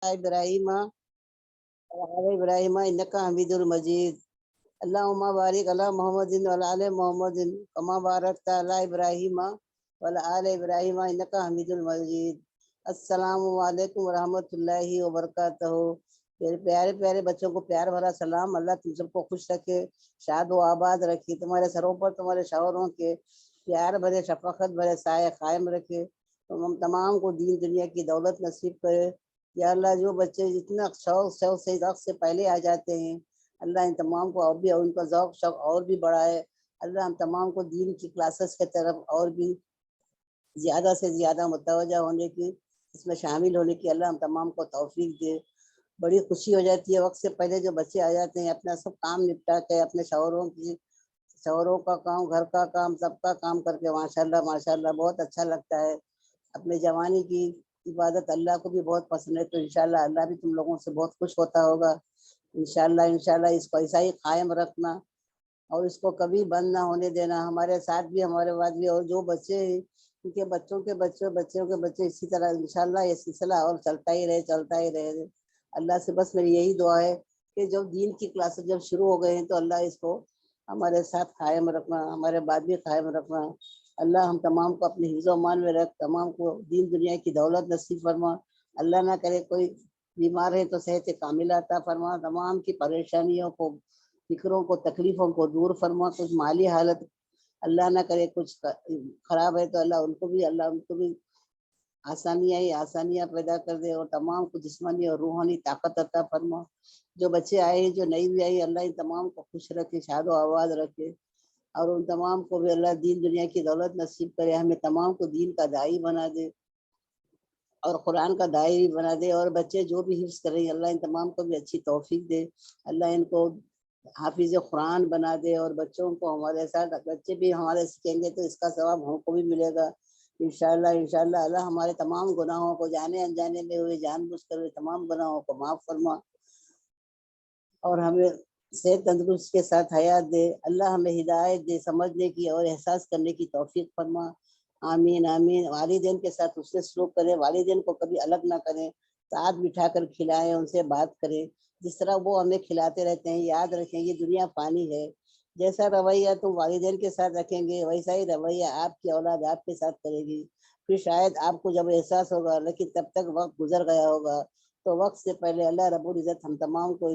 ابراہیم وعلى ابراہیم انک حمید المجید اللهم بارک علی محمد وعلى آل محمد کما بارکت علی ابراہیم وعلى آل ابراہیم انک حمید المجید۔ السلام علیکم ورحمۃ اللہ وبرکاتہ۔ میرے پیارے پیارے بچوں کو پیار بھرا سلام۔ اللہ تم سب کو خوش رکھے، شاد و آباد رکھے، تمہارے سروں پر تمہارے شوہروں کے پیار بھرے شفقت بھرے سائے قائم رکھے، ہم تمام کو دین دنیا کی دولت نصیب کرے۔ یا اللہ جو بچے جتنا شوق سے ذوق سے پہلے آ جاتے ہیں، اللہ ان تمام کو اور بھی ان کا ذوق شوق اور بھی بڑھائے۔ اللہ ہم تمام کو دین کی کلاسز کی طرف اور بھی زیادہ سے زیادہ متوجہ ہونے کی، اس میں شامل ہونے کی اللہ ہم تمام کو توفیق دے۔ بڑی خوشی ہو جاتی ہے وقت سے پہلے جو بچے آ جاتے ہیں، اپنا سب کام نپٹا کے اپنے شوہروں کا کام، گھر کا کام، سب کا کام کر کے ماشاءاللہ بہت اچھا لگتا ہے۔ اپنے جوانی کی عبادت اللہ کو بھی بہت پسند ہے، تو انشاءاللہ اللہ بھی تم لوگوں سے بہت خوش ہوتا ہوگا۔ انشاءاللہ اس کو ایسا ہی قائم رکھنا اور اس کو کبھی بند نہ ہونے دینا، ہمارے ساتھ بھی ہمارے بعد بھی، اور جو بچے ہیں ان کے بچوں کے بچے اسی طرح انشاءاللہ یہ سلسلہ اور چلتا ہی رہے۔ اللہ سے بس میری یہی دعا ہے کہ جب دین کی کلاسز جب شروع ہو گئے ہیں تو اللہ اس کو ہمارے ساتھ قائم رکھنا، ہمارے بعد بھی قائم رکھنا۔ اللہ ہم تمام کو اپنے حفظ و امان میں رکھ، تمام کو دین دنیا کی دولت نصیب فرما۔ اللہ نہ کرے کوئی بیمار ہے تو صحت کاملہ عطا فرما، تمام کی پریشانیوں کو، فکروں کو، تکلیفوں کو دور فرما۔ کچھ مالی حالت اللہ نہ کرے کچھ خراب ہے تو اللہ ان کو بھی آسانیاں پیدا کر دے، اور تمام کو جسمانی اور روحانی طاقت عطا فرما۔ جو بچے آئے ہیں، جو نہیں بھی آئی، اللہ ان تمام کو خوش رکھے، شاد و آباد رکھے، اور ان تمام کو بھی اللہ دین دنیا کی دولت نصیب کرے، ہمیں تمام کو دین کا داعی بنا دے اور قرآن کا داعی بنا دے۔ اور بچے جو بھی حفظ کریں اللہ ان تمام کو بھی اچھی توفیق دے، اللہ ان کو حافظ قرآن بنا دے، اور بچوں کو ہمارے ساتھ بچے بھی ہمارے سیکھیں گے تو اس کا ثواب ہم کو بھی ملے گا انشاءاللہ۔ اللہ ہمارے تمام گناہوں کو جانے انجانے میں ہوئے، جان بوجھ کر ہوئے تمام گناہوں کو معاف فرما، اور ہمیں صحت تندرست کے ساتھ حیات دے۔ اللہ ہمیں ہدایت دے، سمجھنے کی اور احساس کرنے کی توفیق فرما۔ آمین آمین۔ والدین کے ساتھ اس سے سلوک کریں، والدین کو کبھی الگ نہ کریں، ساتھ بٹھا کر کھلائیں، ان سے بات کریں جس طرح وہ ہمیں کھلاتے رہتے ہیں۔ یاد رکھیں یہ دنیا فانی ہے، جیسا رویہ تم والدین کے ساتھ رکھیں گے ویسا ہی رویہ آپ کی اولاد آپ کے ساتھ کرے گی۔ پھر شاید آپ کو جب احساس ہوگا، لیکن تب تک وقت گزر گیا ہوگا، تو وقت سے پہلے اللہ رب العزت ہم تمام کو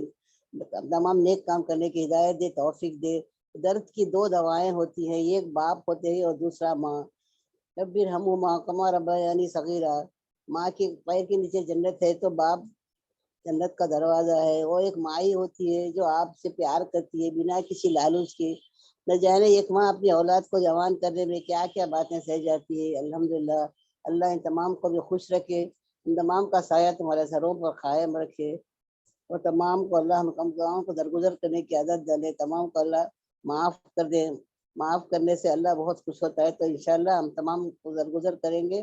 تمام نیک کام کرنے کی ہدایت دے، توفیق دے۔ درد کی دو دوائیں ہوتی ہیں، ایک باپ ہوتے ہیں اور دوسرا ماں۔ رب ارحمہما کما ربیانی صغیرا، ماں کے پیر کے نیچے جنت ہے تو باپ جنت کا دروازہ ہے۔ وہ ایک مائی ہوتی ہے جو آپ سے پیار کرتی ہے بنا کسی لالچ کے، نہ جانے ایک ماں اپنی اولاد کو جوان کرنے میں کیا کیا باتیں سہ جاتی ہے۔ الحمدللہ اللہ ان تمام کو بھی خوش رکھے، ان تمام کا سایہ تمہارے سروں پر قائم رکھے، اور تمام کو اللہ ہم تمام کو درگزر کرنے کی عادت ڈالے، تمام کو اللہ معاف کر دے۔ معاف کرنے سے اللہ بہت خوش ہوتا ہے، تو انشاءاللہ ہم تمام کو درگزر کریں گے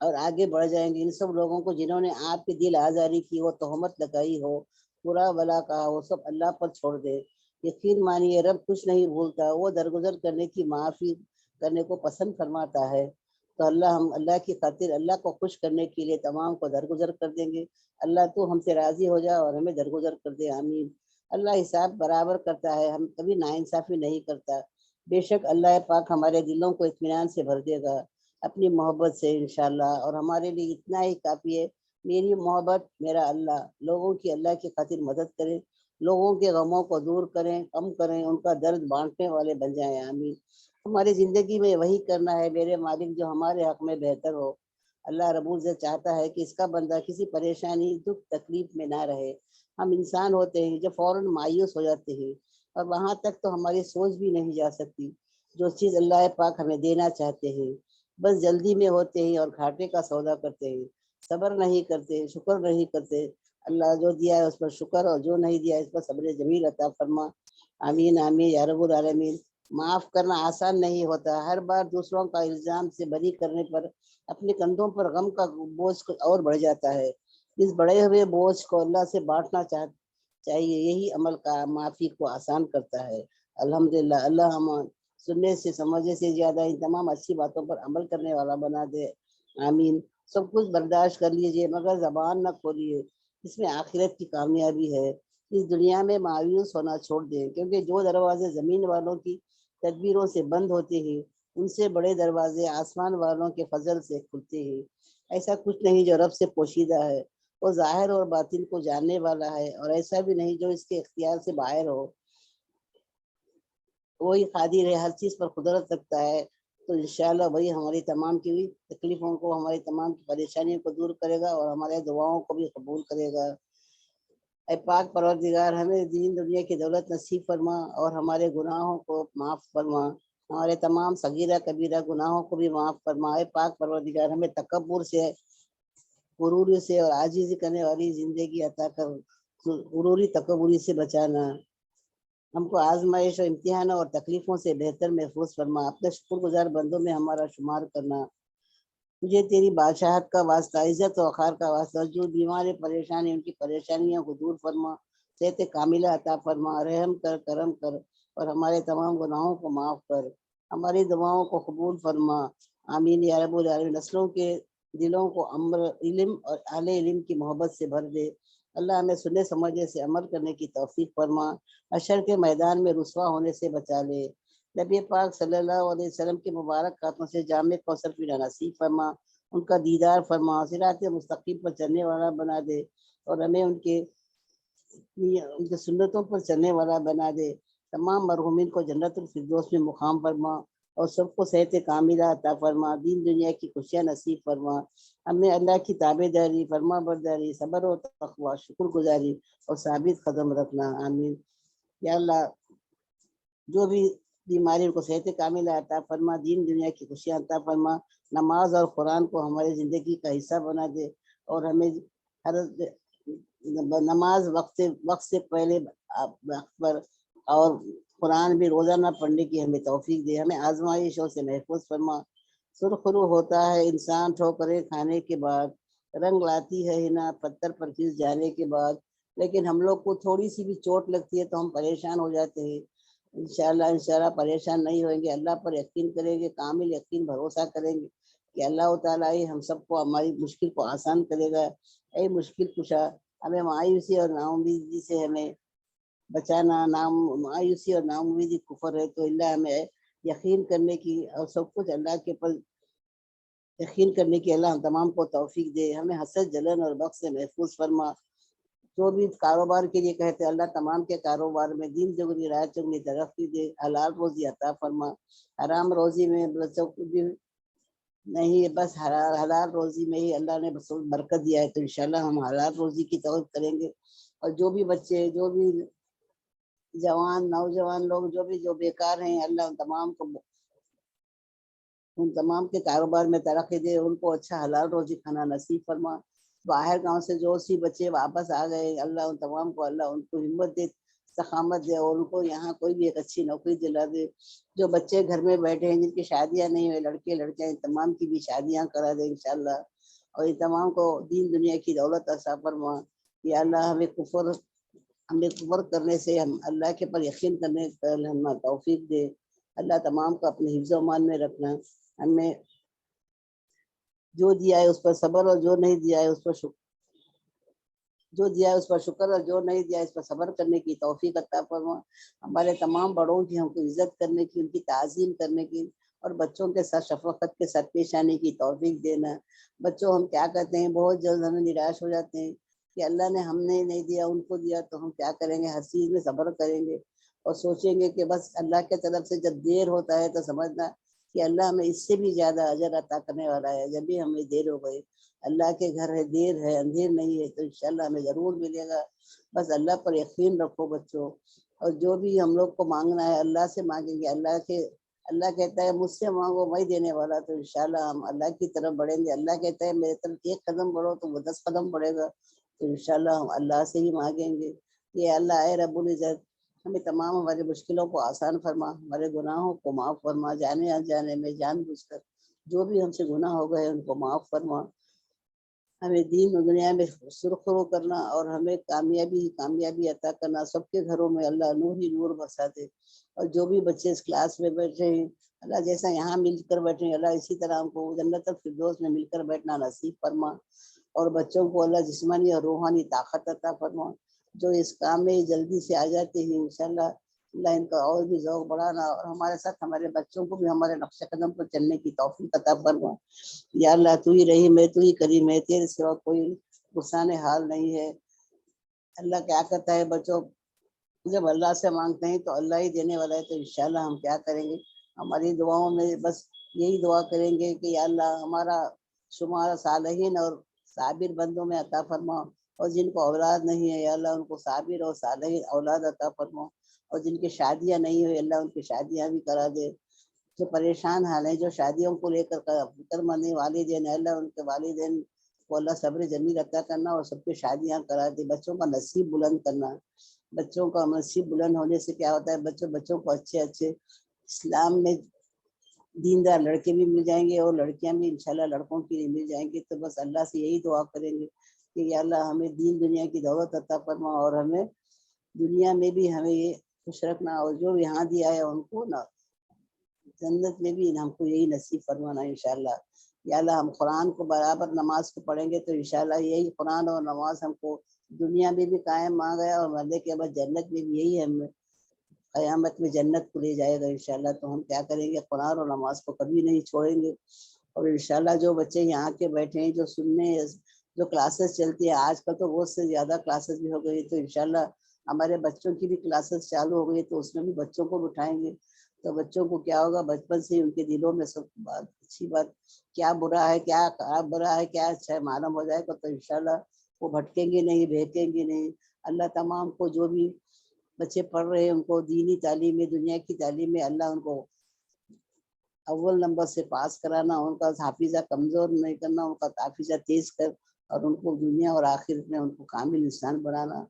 اور آگے بڑھ جائیں گے۔ ان سب لوگوں کو جنہوں نے آپ کی دل آزاری کی، وہ تہمت لگائی ہو، برا بلا کہا، وہ سب اللہ پر چھوڑ دے۔ یقین مانیے رب کچھ نہیں بھولتا، وہ درگزر کرنے کی معافی کرنے کو پسند فرماتا ہے۔ تو ہم اللہ کی خاطر اللہ کو خوش کرنے کے لیے تمام کو درگزر کر دیں گے۔ اللہ تو ہم سے راضی ہو جا اور ہمیں درگزر کر دے، آمین۔ اللہ حساب برابر کرتا ہے، ہم کبھی ناانصافی نہیں کرتا۔ بے شک اللہ پاک ہمارے دلوں کو اطمینان سے بھر دے گا اپنی محبت سے انشاءاللہ، اور ہمارے لیے اتنا ہی کافی ہے، میری محبت میرا اللہ۔ لوگوں کی اللہ کی خاطر مدد کریں، لوگوں کے غموں کو دور کریں، کم کریں، ان کا درد بانٹنے والے بن جائیں، آمین۔ ہماری زندگی میں وہی کرنا ہے میرے مالک جو ہمارے حق میں بہتر ہو۔ اللہ رب العزت چاہتا ہے کہ اس کا بندہ کسی پریشانی دکھ تکلیف میں نہ رہے۔ ہم انسان ہوتے ہیں جو فوراً مایوس ہو جاتے ہیں، اور وہاں تک تو ہماری سوچ بھی نہیں جا سکتی جو چیز اللہ پاک ہمیں دینا چاہتے ہیں، بس جلدی میں ہوتے ہیں اور گھاٹے کا سودا کرتے ہیں، صبر نہیں کرتے، شکر نہیں کرتے۔ اللہ جو دیا ہے اس پر شکر، اور جو نہیں دیا ہے اس پر صبر جمیل عطا فرما، آمین آمین یا رب العالمین۔ معاف کرنا آسان نہیں ہوتا، ہر بار دوسروں کا الزام سے بری کرنے پر اپنے کندھوں پر غم کا بوجھ اور بڑھ جاتا ہے۔ اس بڑے ہوئے بوجھ کو اللہ سے بانٹنا چاہیے، یہی عمل کا معافی کو آسان کرتا ہے۔ الحمدللہ اللہ ہم سننے سے سمجھنے سے زیادہ ان تمام اچھی باتوں پر عمل کرنے والا بنا دے، آمین۔ سب کچھ برداشت کر لیجیے مگر زبان نہ کھولیے، اس میں آخرت کی کامیابی ہے۔ اس دنیا میں مایوس ہونا چھوڑ دیں، کیونکہ جو دروازے زمین والوں کی تدبیروں سے بند ہوتے ہیں ان سے بڑے دروازے آسمان والوں کے فضل سے کھلتے ہیں۔ ایسا کچھ نہیں جو رب سے پوشیدہ ہے، وہ ظاہر اور باطن کو جاننے والا ہے، اور ایسا بھی نہیں جو اس کے اختیار سے باہر ہو۔ وہی قادر ہے، ہر چیز پر قدرت رکھتا ہے، تو انشاءاللہ وہی ہماری تمام کی تکلیفوں کو، ہماری تمام کی پریشانیوں کو دور کرے گا اور ہمارے دعاؤں کو بھی قبول کرے گا۔ اے پاک پروردگار، ہمیں دین دنیا کی دولت نصیب فرما اور ہمارے گناہوں کو معاف فرما، ہمارے تمام صغیرہ کبیرہ گناہوں کو بھی معاف فرما۔ اے پاک پروردگار، ہمیں تکبر سے، غرور سے اور عاجزی کرنے والی زندگی عطا کر، غروری تکبری سے بچانا، ہم کو آزمائش اور امتحانوں اور تکلیفوں سے بہتر محفوظ فرما، اپنے شکر گزار بندوں میں ہمارا شمار کرنا۔ مجھے تیری بادشاہت کا واسطہ، عزت و وقار کا واسطہ، جو بیمار پریشان ہیں ان کی پریشانیوں کو دور فرما، صحت کاملہ عطا فرما، رحم کر، کرم کر اور ہمارے تمام گناہوں کو معاف کر، ہماری دعاؤں کو قبول فرما۔ آمین یا رب العالمین۔ نسلوں کے دلوں کو امر علم اور اہل علم کی محبت سے بھر دے۔ اللہ ہمیں سننے سمجھنے سے عمل کرنے کی توفیق فرما، حشر کے میدان میں رسوا ہونے سے بچا لے۔ نبی پاک صلی اللہ علیہ وسلم کے مبارک ہاتھوں سے جامع کوثر پینا نصیب فرما، ان کا دیدار فرما، صراط مستقیم پر چلنے والا بنا دے اور ہمیں ان کے سنتوں پر چلنے والا بنا دے۔ تمام مرحومین کو جنت الفردوس میں مقام فرما اور سب کو صحت کاملہ عطا فرما، دین دنیا کی خوشیاں نصیب فرما، ہمیں اللہ کی تابع داری، فرما برداری، صبر و تقوی، شکر گزاری اور ثابت قدم رکھنا۔ آمین یا اللہ۔ جو بھی بیماری کو صحت کاملہ عطا فرما، دین دنیا کی خوشیاں عطا فرما، نماز اور قرآن کو ہماری زندگی کا حصہ بنا دے اور ہمیں ہر نماز وقت سے پہلے وقت پر اور قرآن بھی روزانہ پڑھنے کی ہمیں توفیق دے، ہمیں آزمائشوں سے محفوظ فرما۔ سرخرو ہوتا ہے انسان ٹھوکریں کھانے کے بعد، رنگ لاتی ہے ہنا پتھر پر کھس جانے کے بعد، لیکن ہم لوگ کو تھوڑی سی بھی چوٹ لگتی ہے تو ہم پریشان ہو جاتے ہیں۔ انشاءاللہ پریشان نہیں ہوئیں گے، اللہ پر یقین کریں گے، کامل یقین بھروسہ کریں گے کہ اللہ تعالیٰ ہی ہم سب کو، ہماری مشکل کو آسان کرے گا۔ اے مشکل کشا، ہمیں مایوسی اور نا امیدی سے ہمیں بچانا۔ مایوسی اور نا امیدی کفر ہے، تو اللہ ہمیں یقین کرنے کی اور سب کچھ اللہ کے پر یقین کرنے کی اللہ ہم تمام کو توفیق دے، ہمیں حسد جلن اور بخس سے محفوظ فرما۔ جو بھی کاروبار کے لیے کہتے اللہ تمام کے کاروبار میں دین چگنی رات چگنی ترقی دے، حلال روزی عطا فرما، حرام روزی میں بچوں کو بھی نہیں، بس حلال روزی میں ہی اللہ نے بس برکت دیا ہے، تو انشاءاللہ ہم حلال روزی کی توبہ کریں گے۔ اور جو بھی بچے، جو بھی جوان نوجوان لوگ جو بیکار ہیں، اللہ ان تمام کے کاروبار میں ترقی دے، ان کو اچھا حلال روزی کھانا نصیب فرما۔ باہر گاؤں سے جو سی بچے واپس آ گئے، اللہ ان تمام کو، اللہ ان کو ہمت دے، استقامت دے اور ان کو یہاں کوئی بھی ایک اچھی نوکری دلا دے۔ جو بچے گھر میں بیٹھے ہیں، جن کی شادیاں نہیں ہوئے، لڑکے لڑکیاں، ان تمام کی بھی شادیاں کرا دے انشاءاللہ، اور ان تمام کو دین دنیا کی دولت عطا فرما۔ یا اللہ ہمیں کفر کرنے سے، ہم اللہ کے پر یقین کرنے پر ہمیں توفیق دے۔ اللہ تمام کو اپنے حفظ و امان میں رکھنا، ہمیں جو دیا ہے اس پر صبر اور جو نہیں دیا ہے اس پر شکر، جو دیا ہے اس پر شکر اور جو نہیں دیا ہے اس پر صبر کرنے کی توفیق عطا فرما۔ ہمارے تمام بڑوں کی ہم کو عزت کرنے کی، ان کی تعظیم کرنے کی اور بچوں کے ساتھ شفقت کے ساتھ پیش آنے کی توفیق دینا۔ بچوں ہم کیا کرتے ہیں، بہت جلد ہمیں نراش ہو جاتے ہیں کہ اللہ نے ہم نے نہیں دیا، ان کو دیا، تو ہم کیا کریں گے، ہر چیز میں صبر کریں گے اور سوچیں گے کہ بس اللہ کے طرف سے جب دیر ہوتا ہے تو سمجھنا کہ اللہ ہمیں اس سے بھی زیادہ اجر عطا کرنے والا ہے۔ جب بھی ہمیں دیر ہو گئی، اللہ کے گھر ہے، دیر ہے، اندھیر نہیں ہے، تو انشاءاللہ ہمیں ضرور ملے گا۔ بس اللہ پر یقین رکھو بچوں، اور جو بھی ہم لوگ کو مانگنا ہے اللہ سے مانگیں گے۔ اللہ کہتا ہے مجھ سے مانگو میں دینے والا، تو انشاءاللہ ہم اللہ کی طرف بڑھیں گے۔ اللہ کہتا ہے میرے طرف 1 قدم بڑھو تو وہ 10 قدم بڑھے گا، تو انشاءاللہ ہم اللہ سے ہی مانگیں گے کہ اللہ اے رب العزت ہمیں تمام ہماری مشکلوں کو آسان فرما، ہمارے گناہوں کو معاف فرما، جانے انجانے میں جان بوجھ کر جو بھی ہم سے گناہ ہو گئے ان کو معاف فرما، ہمیں دین و دنیا میں سرخرو کرنا اور ہمیں کامیابی عطا کرنا۔ سب کے گھروں میں اللہ نور ہی نور برسا دے، اور جو بھی بچے اس کلاس میں بیٹھے ہیں اللہ جیسا یہاں مل کر بیٹھے ہیں اللہ اسی طرح ہم کو جنت الفردوس میں مل کر بیٹھنا نصیب فرما، اور بچوں کو اللہ جسمانی اور روحانی طاقت عطا فرما، جو اس کام میں جلدی سے آ جاتے ہیں انشاءاللہ اللہ ان کا اور بھی ذوق بڑھانا، اور ہمارے ساتھ ہمارے بچوں کو بھی ہمارے نقش قدم پر چلنے کی توفیق عطا فرما۔ یا اللہ تو ہی رحیم ہے، تو ہی کریم ہے، تیرے سوا کوئی گسان حال نہیں ہے۔ اللہ کیا کرتا ہے بچوں، جب اللہ سے مانگتے ہیں تو اللہ ہی دینے والا ہے، تو انشاءاللہ ہم کیا کریں گے، ہماری دعاؤں میں بس یہی دعا کریں گے کہ یا اللہ ہمارا شمار صالحین اور صابر بندوں میں عطا فرما، اور جن کو اولاد نہیں ہے یا اللہ ان کو صابر اور صالحین اولاد عطا فرما، اور جن کی شادیاں نہیں ہوئی اللہ ان کی شادیاں بھی کرا دے، جو پریشان حال ہیں، جو شادیوں کو لے کر فکر مند والدین اللہ ان کے والدین کو اللہ صبر جمیل عطا کرنا، اور سب کی شادیاں کرا دے، بچوں کا نصیب بلند کرنا۔ بچوں کا نصیب بلند ہونے سے کیا ہوتا ہے، بچوں کو اچھے اسلام میں دیندار لڑکے بھی مل جائیں گے، اور لڑکیاں بھی انشاءاللہ لڑکوں کے لیے مل جائیں گے۔ تو بس اللہ سے یہی دعا کریں گے کہ یا اللہ ہمیں دین دنیا کی دولت عطا فرما، اور ہمیں دنیا میں بھی ہمیں یہ خوش رکھنا، اور جو یہاں دیا ہے ان کو نا جنت میں بھی ہم کو یہی نصیب فرمانا انشاءاللہ۔ یا اللہ ہم قرآن کو برابر نماز کو پڑھیں گے تو انشاءاللہ یہی قرآن اور نماز ہم کو دنیا میں بھی قائم آ گیا، اور مرنے کے بعد جنت میں بھی یہی ہم قیامت میں جنت کو لے جائے گا انشاءاللہ۔ تو ہم کیا کریں گے، قرآن اور نماز کو کبھی نہیں چھوڑیں گے، اور انشاءاللہ جو بچے یہاں کے بیٹھے ہیں جو سننے جو کلاسز چلتی ہے آج کل تو بہت سے زیادہ کلاسز بھی ہو گئی، تو انشاءاللہ ہمارے بچوں کی بھی کلاسز چالو ہو گئی، تو اس میں بھی بچوں کو بٹھائیں گے، تو بچوں کو کیا ہوگا بچپن سے ان کے دلوں میں سب بات اچھی بات کیا برا ہے، کیا برا ہے کیا اچھا ہے معلوم ہو جائے گا، تو انشاءاللہ وہ بھٹکیں گے نہیں، بہکیں گے نہیں۔ اللہ تمام کو جو بھی بچے پڑھ رہے ہیں ان کو دینی تعلیم میں دنیا کی تعلیم میں اللہ ان کو اول نمبر سے پاس کرانا، ان کا حافظہ کمزور نہیں کرنا، ان کا حافظہ تیز کر، اور ان کو دنیا اور آخرت میں ان کو کامل انسان بنانا۔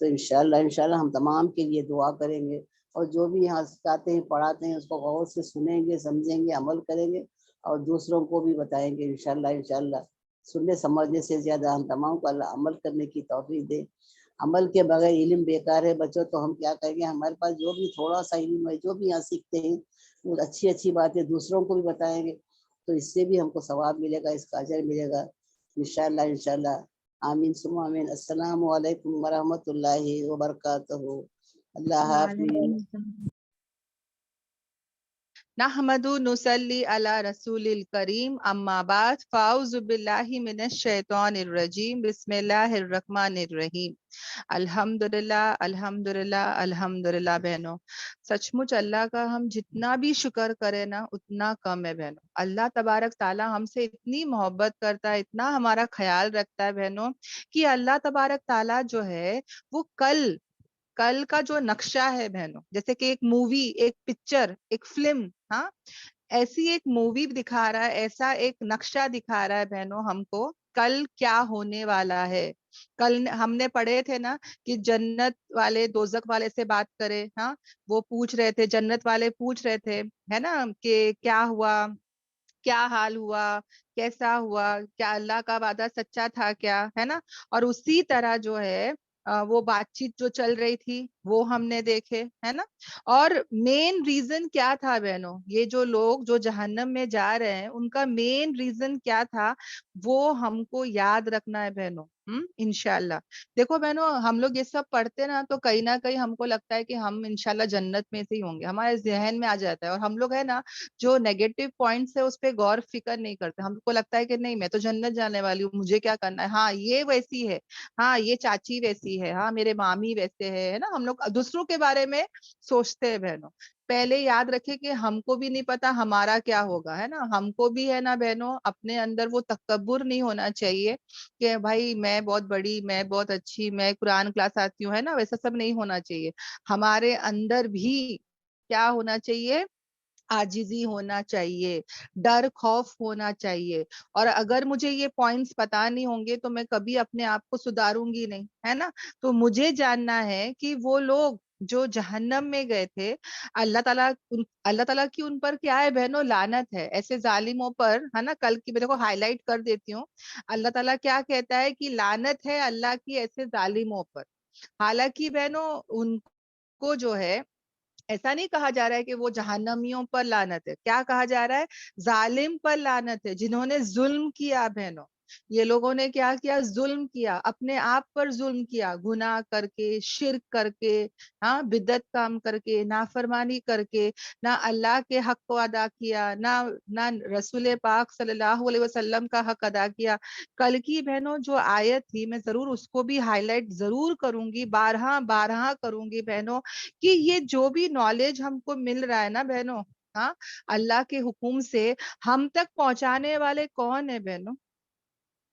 تو انشاءاللہ ہم تمام کے لیے دعا کریں گے، اور جو بھی یہاں سکھاتے ہیں پڑھاتے ہیں اس کو غور سے سنیں گے، سمجھیں گے، عمل کریں گے، اور دوسروں کو بھی بتائیں گے انشاءاللہ۔ سننے سمجھنے سے زیادہ ہم تمام کو اللہ عمل کرنے کی توفیق دے۔ عمل کے بغیر علم بیکار ہے بچوں، تو ہم کیا کریں گے، ہمارے پاس جو بھی تھوڑا سا علم ہے جو بھی یہاں سیکھتے ہیں وہ اچھی باتیں دوسروں کو بھی بتائیں گے، تو اس سے بھی ہم کو ثواب ملے گا، اس کا اجر ملے گا انشاءاللہ۔ آمین ثم آمین۔ السلام علیکم ورحمۃ اللہ وبرکاتہ۔ اللہ وعلیکم حافظ۔ السلام۔ نحمدو نصلی علی رسول الکریم، اما بعد، فاعوذ باللہ من الشیطان الرجیم، بسم اللہ الرحمن الرحیم۔ الحمدللہ الحمدللہ الحمدللہ۔ بہنوں سچ مچ اللہ کا ہم جتنا بھی شکر کریں نا اتنا کم ہے بہنوں۔ اللہ تبارک تعالیٰ ہم سے اتنی محبت کرتا ہے، اتنا ہمارا خیال رکھتا ہے بہنوں، کہ اللہ تبارک تعالیٰ جو ہے وہ کل کا جو نقشہ ہے بہنوں، جیسے کہ ایک مووی، ایک پکچر، ایک فلم، ہاں ایسی ایک مووی دکھا رہا ہے، ایسا ایک نقشہ دکھا رہا ہے بہنوں ہم کو کل کیا ہونے والا ہے۔ کل ہم نے پڑھے تھے نا کہ جنت والے دوزخ والے سے بات کرے، ہاں وہ پوچھ رہے تھے، جنت والے پوچھ رہے تھے ہے نا کہ کیا ہوا، کیا حال ہوا، کیسا ہوا، کیا اللہ کا وعدہ سچا تھا کیا، ہے نا۔ اور اسی طرح جو ہے وہ بات چیت جو چل رہی تھی وہ ہم نے دیکھے، ہے نا۔ اور مین ریزن کیا تھا بہنوں، یہ جو لوگ جو جہنم میں جا رہے ہیں ان کا مین ریزن کیا تھا، وہ ہم کو یاد رکھنا ہے بہنوں، انشاءاللہ۔ دیکھو بہنوں ہم لوگ یہ سب پڑھتے نا تو کہیں نہ کہیں ہم کو لگتا ہے کہ ہم انشاءاللہ جنت میں سے ہی ہوں گے، ہمارے ذہن میں آ جاتا ہے، اور ہم لوگ ہے نا جو نیگیٹو پوائنٹس ہے اس پہ غور فکر نہیں کرتے، ہم کو لگتا ہے کہ نہیں میں تو جنت جانے والی ہوں، مجھے کیا کرنا ہے، ہاں یہ ویسی ہے، ہاں یہ چاچی ویسی ہے، ہاں میرے مامی ویسے ہے نا۔ ہم لوگ دوسروں کے بارے میں سوچتے ہیں بہنوں، پہلے یاد رکھے کہ ہم کو بھی نہیں پتا ہمارا کیا ہوگا، ہے نا۔ ہم کو بھی ہے نا بہنوں اپنے اندر وہ تکبر نہیں ہونا چاہیے کہ بھائی میں بہت بڑی، میں بہت اچھی، میں قرآن کلاس آتی ہوں، ہے نا، ویسا سب نہیں ہونا چاہیے۔ ہمارے اندر بھی کیا ہونا چاہیے، عاجزی ہونا چاہیے، ڈر خوف ہونا چاہیے۔ اور اگر مجھے یہ پوائنٹس پتا نہیں ہوں گے تو میں کبھی اپنے آپ کو سدھاروں گی نہیں، ہے نا۔ تو مجھے جاننا ہے کہ وہ لوگ جو جہنم میں گئے تھے، اللہ تعالیٰ کی ان پر کیا ہے بہنوں، لعنت ہے ایسے ظالموں پر، ہے نا۔ کل کی میں دیکھو ہائی لائٹ کر دیتی ہوں، اللہ تعالیٰ کیا کہتا ہے کہ لعنت ہے اللہ کی ایسے ظالموں پر۔ حالانکہ بہنوں ان کو جو ہے ऐसा नहीं कहा जा रहा है कि वो जहन्नमियों पर लानत है, क्या कहा जा रहा है, जालिम पर लानत है, जिन्होंने जुल्म किया बहनों। ये लोगों ने क्या किया, जुल्म किया, अपने आप पर जुल्म किया, गुनाह करके, शिर्क करके, हाँ, बिदत काम करके, नाफरमानी करके, ना अल्लाह के हक को अदा किया, ना रसूल पाक सल्लल्लाहु अलैहि वसल्लम का हक अदा किया। कल की बहनों जो आयत थी, मैं जरूर उसको भी हाईलाइट जरूर करूंगी, बारहा बारहा करूंगी बहनों, कि ये जो भी नॉलेज हमको मिल रहा है ना बहनों, हाँ, अल्लाह के हुक्म से हम तक पहुंचाने वाले कौन है बहनों?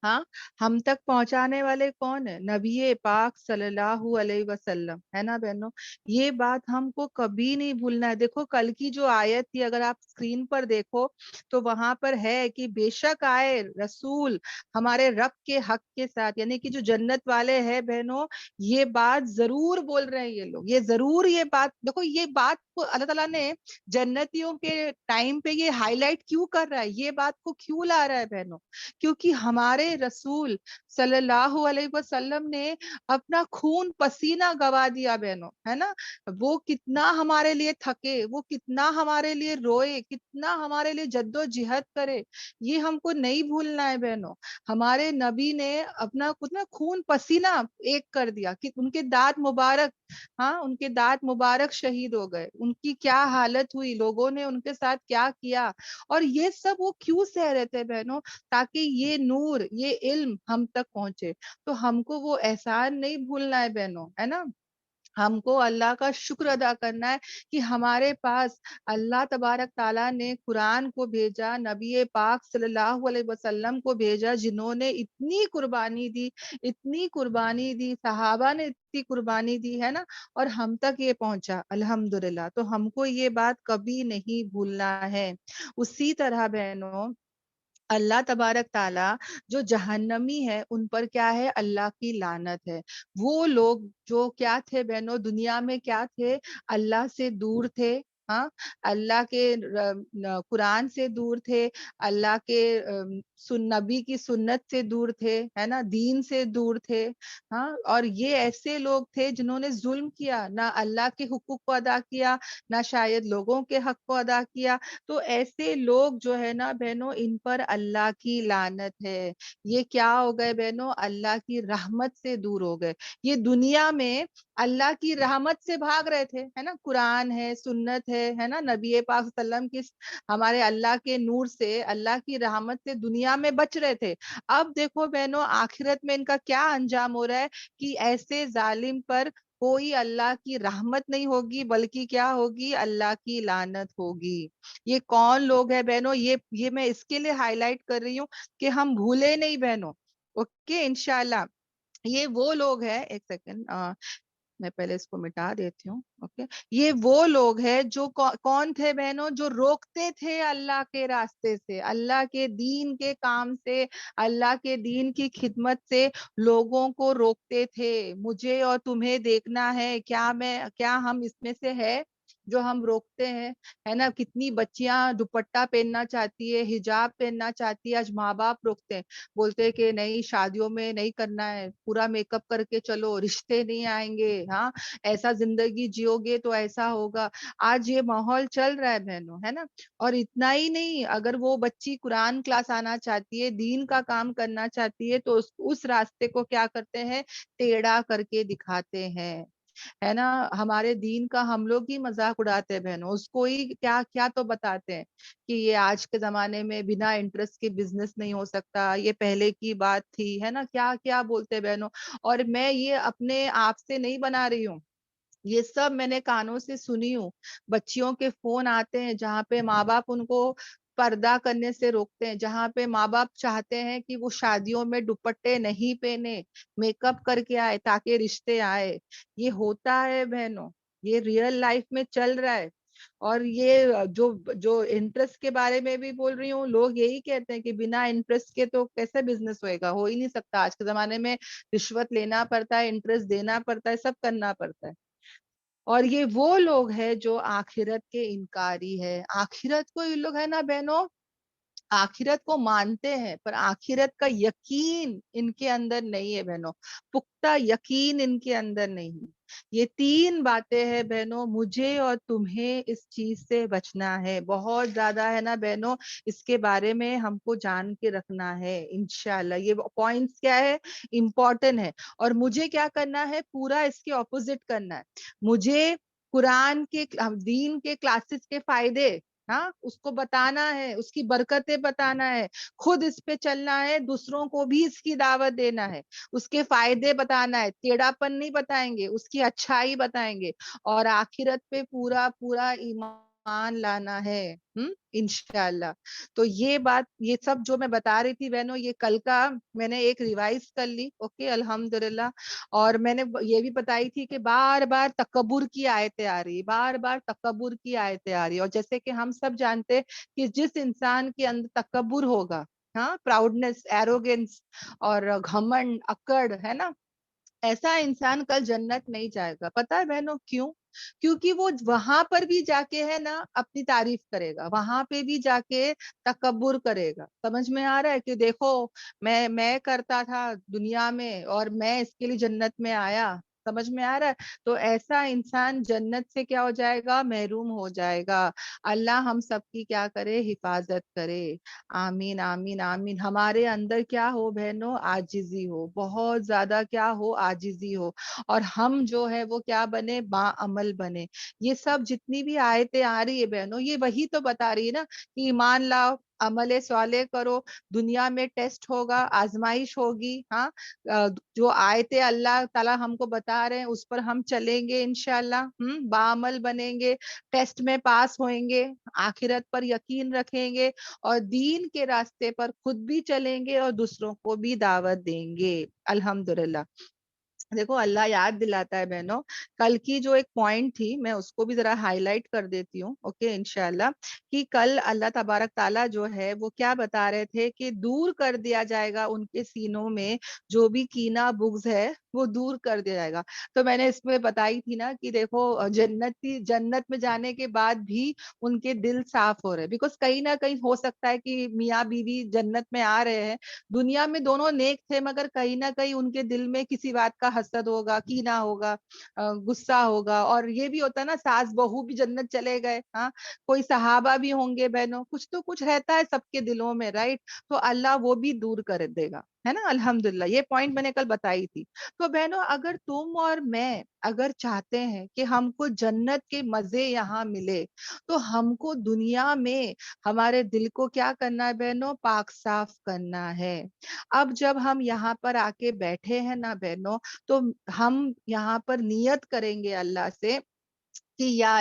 हाँ, हम तक पहुंचाने वाले कौन है? नबी पाक सल्लल्लाहु अलैहि वसल्लम, है ना बहनों? ये बात हमको कभी नहीं भूलना है। देखो कल की जो आयत थी, अगर आप स्क्रीन पर देखो तो वहां पर है कि बेशक आए रसूल हमारे रब के हक के साथ, यानी कि जो जन्नत वाले हैं बहनों, ये बात जरूर बोल रहे हैं ये लोग, ये जरूर ये बात, देखो ये बात को अल्लाह ताला ने जन्नतियों के टाइम पे ये हाईलाइट क्यों कर रहा है, ये बात को क्यों ला रहा है बहनों? क्योंकि हमारे रसूल सल्लल्लाहु अलैहि वसल्लम ने अपना खून पसीना गवा दिया बहनों, है ना? वो कितना हमारे लिए थके, वो कितना हमारे लिए रोए, कितना हमारे लिए जद्दोजहद करे, ये हमको नहीं भूलना है बहनों। हमारे नबी ने अपना कितना खून पसीना एक कर दिया कि उनके दांत मुबारक, हाँ, उनके दांत मुबारक शहीद हो गए, उनकी क्या हालत हुई, लोगों ने उनके साथ क्या किया, और ये सब वो क्यों सह रहे थे बहनों? ताकि ये नूर, ये इल्म हम तक पहुंचे। तो हमको वो एहसान नहीं भूलना है बहनों, है ना? हमको अल्लाह का शुक्र अदा करना है कि हमारे पास अल्लाह तबारक ताला ने कुरान को भेजा, नबी पाक सल्लल्लाहु अलैहि वसल्लम को भेजा, जिन्होंने इतनी कुर्बानी दी, इतनी कुर्बानी दी, सहाबा ने इतनी कुर्बानी दी, है ना? और हम तक ये पहुंचा अल्हम्दुलिल्लाह। तो हमको ये बात कभी नहीं भूलना है। उसी तरह बहनों, अल्लाह तबारक ताला जो जहन्नमी है उन पर क्या है, अल्लाह की लानत है। वो लोग जो क्या थे बहनों, दुनिया में क्या थे, अल्लाह से दूर थे, हाँ, अल्लाह के कुरान से दूर थे, अल्लाह के नबी की सुन्नत से दूर थे, है ना, दीन से दूर थे, हाँ। और ये ऐसे लोग थे जिन्होंने जुल्म किया, ना अल्लाह के हुकूक को अदा किया, ना शायद लोगों के हक को अदा किया। तो ऐसे लोग जो है ना बहनों, इन पर अल्लाह की लानत है। ये क्या हो गए बहनों, अल्लाह की रहमत से दूर हो गए। ये दुनिया में अल्लाह की रहमत से भाग रहे थे, है ना, कुरान है, सुन्नत है ना, नबी पाक सल्लम की, हमारे अल्लाह के नूर से, अल्लाह की रहमत से दुनिया में बच रहे थे। अब देखो बहनों, आखिरत में इनका क्या अंजाम हो रहा है कि ऐसे जालिम पर कोई अल्लाह की रहमत नहीं होगी, बल्कि क्या होगी, अल्लाह की लानत होगी। ये कौन लोग हैं बहनों, ये मैं इसके लिए हाईलाइट कर रही हूँ कि हम भूले नहीं बहनों। ओके, इंशाल्लाह। ये वो लोग हैं, एक सेकंड, मैं पहले इसको मिटा देती हूँ। ओके, ये वो लोग हैं जो कौन थे बहनों, जो रोकते थे अल्लाह के रास्ते से, अल्लाह के दीन के काम से, अल्लाह के दीन की खिदमत से लोगों को रोकते थे। मुझे और तुम्हें देखना है, क्या हम इसमें से है जो हम रोकते हैं, है ना? कितनी बच्चियां दुपट्टा पहनना चाहती है, हिजाब पहनना चाहती है, आज माँ बाप रोकते हैं, बोलते हैं कि नहीं, शादियों में नहीं करना है, पूरा मेकअप करके चलो, रिश्ते नहीं आएंगे, हाँ, ऐसा जिंदगी जियोगे तो ऐसा होगा। आज ये माहौल चल रहा है बहनों, है ना? और इतना ही नहीं, अगर वो बच्ची कुरान क्लास आना चाहती है, दीन का काम करना चाहती है, तो उस रास्ते को क्या करते हैं, टेढ़ा करके दिखाते हैं, है ना? हमारे दीन का हम लोग ही मजाक उड़ाते हैं बहनों, उसको ही क्या क्या तो बताते हैं कि ये आज के जमाने में बिना इंटरेस्ट के बिजनेस नहीं हो सकता, ये पहले की बात थी, है ना, क्या क्या बोलते हैं बहनों। और मैं ये अपने आप से नहीं बना रही हूँ, ये सब मैंने कानों से सुनी हूँ। बच्चियों के फोन आते हैं जहाँ पे माँ बाप उनको पर्दा करने से रोकते हैं, जहाँ पे माँ बाप चाहते हैं कि वो शादियों में दुपट्टे नहीं पहने, मेकअप करके आए ताकि रिश्ते आए। ये होता है बहनों, ये रियल लाइफ में चल रहा है। और ये जो जो इंटरेस्ट के बारे में भी बोल रही हूँ, लोग यही कहते हैं कि बिना इंटरेस्ट के तो कैसे बिजनेस होएगा, हो ही नहीं सकता। आज के जमाने में रिश्वत लेना पड़ता है, इंटरेस्ट देना पड़ता है, सब करना पड़ता है। और ये वो लोग हैं जो आखिरत के इनकारी है। आखिरत को ये लोग है ना बहनों, आखिरत को मानते हैं पर आखिरत का यकीन इनके अंदर नहीं है बहनों, पुख्ता यकीन इनके अंदर नहीं है। ये 3 बातें हैं बहनों, मुझे और तुम्हें इस चीज से बचना है, बहुत ज्यादा है ना बहनों, इसके बारे में हमको जान के रखना है इंशाल्लाह। ये पॉइंट्स क्या है, इम्पोर्टेंट है। और मुझे क्या करना है, पूरा इसके ऑपोजिट करना है। मुझे कुरान के दीन के क्लासेस के फायदे, हाँ, उसको बताना है, उसकी बरकतें बताना है, खुद इस पे चलना है, दूसरों को भी इसकी दावत देना है, उसके फायदे बताना है, टेढ़ापन नहीं बताएंगे, उसकी अच्छाई बताएंगे, और आखिरत पे पूरा पूरा ईमान लाना है। इंशाल्लाह। तो ये बात, ये सब जो मैं बता रही थी बहनों, ये कल का मैंने एक रिवाइज कर ली, ओके अल्हम्दुलिल्लाह। और मैंने ये भी बताई थी कि बार बार तकब्बुर की आयतें आ रही, बार बार तकब्बुर की आयतें आ रही, और जैसे कि हम सब जानते हैं कि जिस इंसान के अंदर तकब्बुर होगा, हाँ, प्राउडनेस, एरोगेंस और घमंड, अकड़, है ना, ऐसा इंसान कल जन्नत नहीं जाएगा। पता है बहनों क्यों? क्योंकि वो वहां पर भी जाके है ना अपनी तारीफ करेगा, वहां पे भी जाके तकब्बुर करेगा। समझ में आ रहा है कि देखो मैं करता था दुनिया में और मैं इसके लिए जन्नत में आया। समझ में आ रहा है? तो ऐसा इंसान जन्नत से क्या हो जाएगा, महरूम हो जाएगा। अल्लाह हम सबकी क्या करे, हिफाजत करे। आमीन आमीन आमीन। हमारे अंदर क्या हो बहनों, आजिजी हो, बहुत ज्यादा क्या हो, आजिजी हो, और हम जो है वो क्या बने, बाअमल बने। ये सब जितनी भी आयतें आ रही है बहनों, ये वही तो बता रही है ना कि ईमान लाओ, अमले स्वाले करो, दुनिया में टेस्ट होगा, आजमाइश होगी, हाँ, जो आयतें अल्लाह ताला हमको बता रहे हैं उस पर हम चलेंगे इंशाल्लाह, बाअमल बनेंगे, टेस्ट में पास होंगे, आखिरत पर यकीन रखेंगे, और दीन के रास्ते पर खुद भी चलेंगे और दूसरों को भी दावत देंगे। अल्हम्दुलिल्लाह। देखो अल्लाह याद दिलाता है बहनों, कल की जो एक पॉइंट थी मैं उसको भी जरा हाईलाइट कर देती हूँ, ओके इंशाल्लाह। कि कल अल्लाह तबारक ताला जो है वो क्या बता रहे थे कि दूर कर दिया जाएगा उनके सीनों में जो भी कीना बुग्ज है, वो दूर कर दिया जाएगा। तो मैंने इसमें बताई थी ना कि देखो जन्नत में जाने के बाद भी उनके दिल साफ हो रहे हैं, बिकॉज कहीं ना कहीं हो सकता है कि मियाँ बीवी जन्नत में आ रहे हैं, दुनिया में दोनों नेक थे, मगर कहीं ना कहीं उनके दिल में किसी बात का हसद होगा, कीना होगा, गुस्सा होगा। और ये भी होता है ना, सास बहू भी जन्नत चले गए, हाँ, कोई सहाबा भी होंगे बहनों, कुछ तो कुछ रहता है सबके दिलों में, राइट? तो अल्लाह वो भी दूर कर देगा, है ना, अल्हम्दुलिल्लाह। ये पॉइंट मैंने कल बताई थी। तो बहनों अगर तुम और मैं अगर चाहते हैं कि हमको जन्नत के मजे यहाँ मिले, तो हमको दुनिया में हमारे दिल को क्या करना है बहनों, पाक साफ करना है। अब जब हम यहाँ पर आके बैठे हैं ना बहनों, तो हम यहाँ पर नियत करेंगे अल्लाह से कि या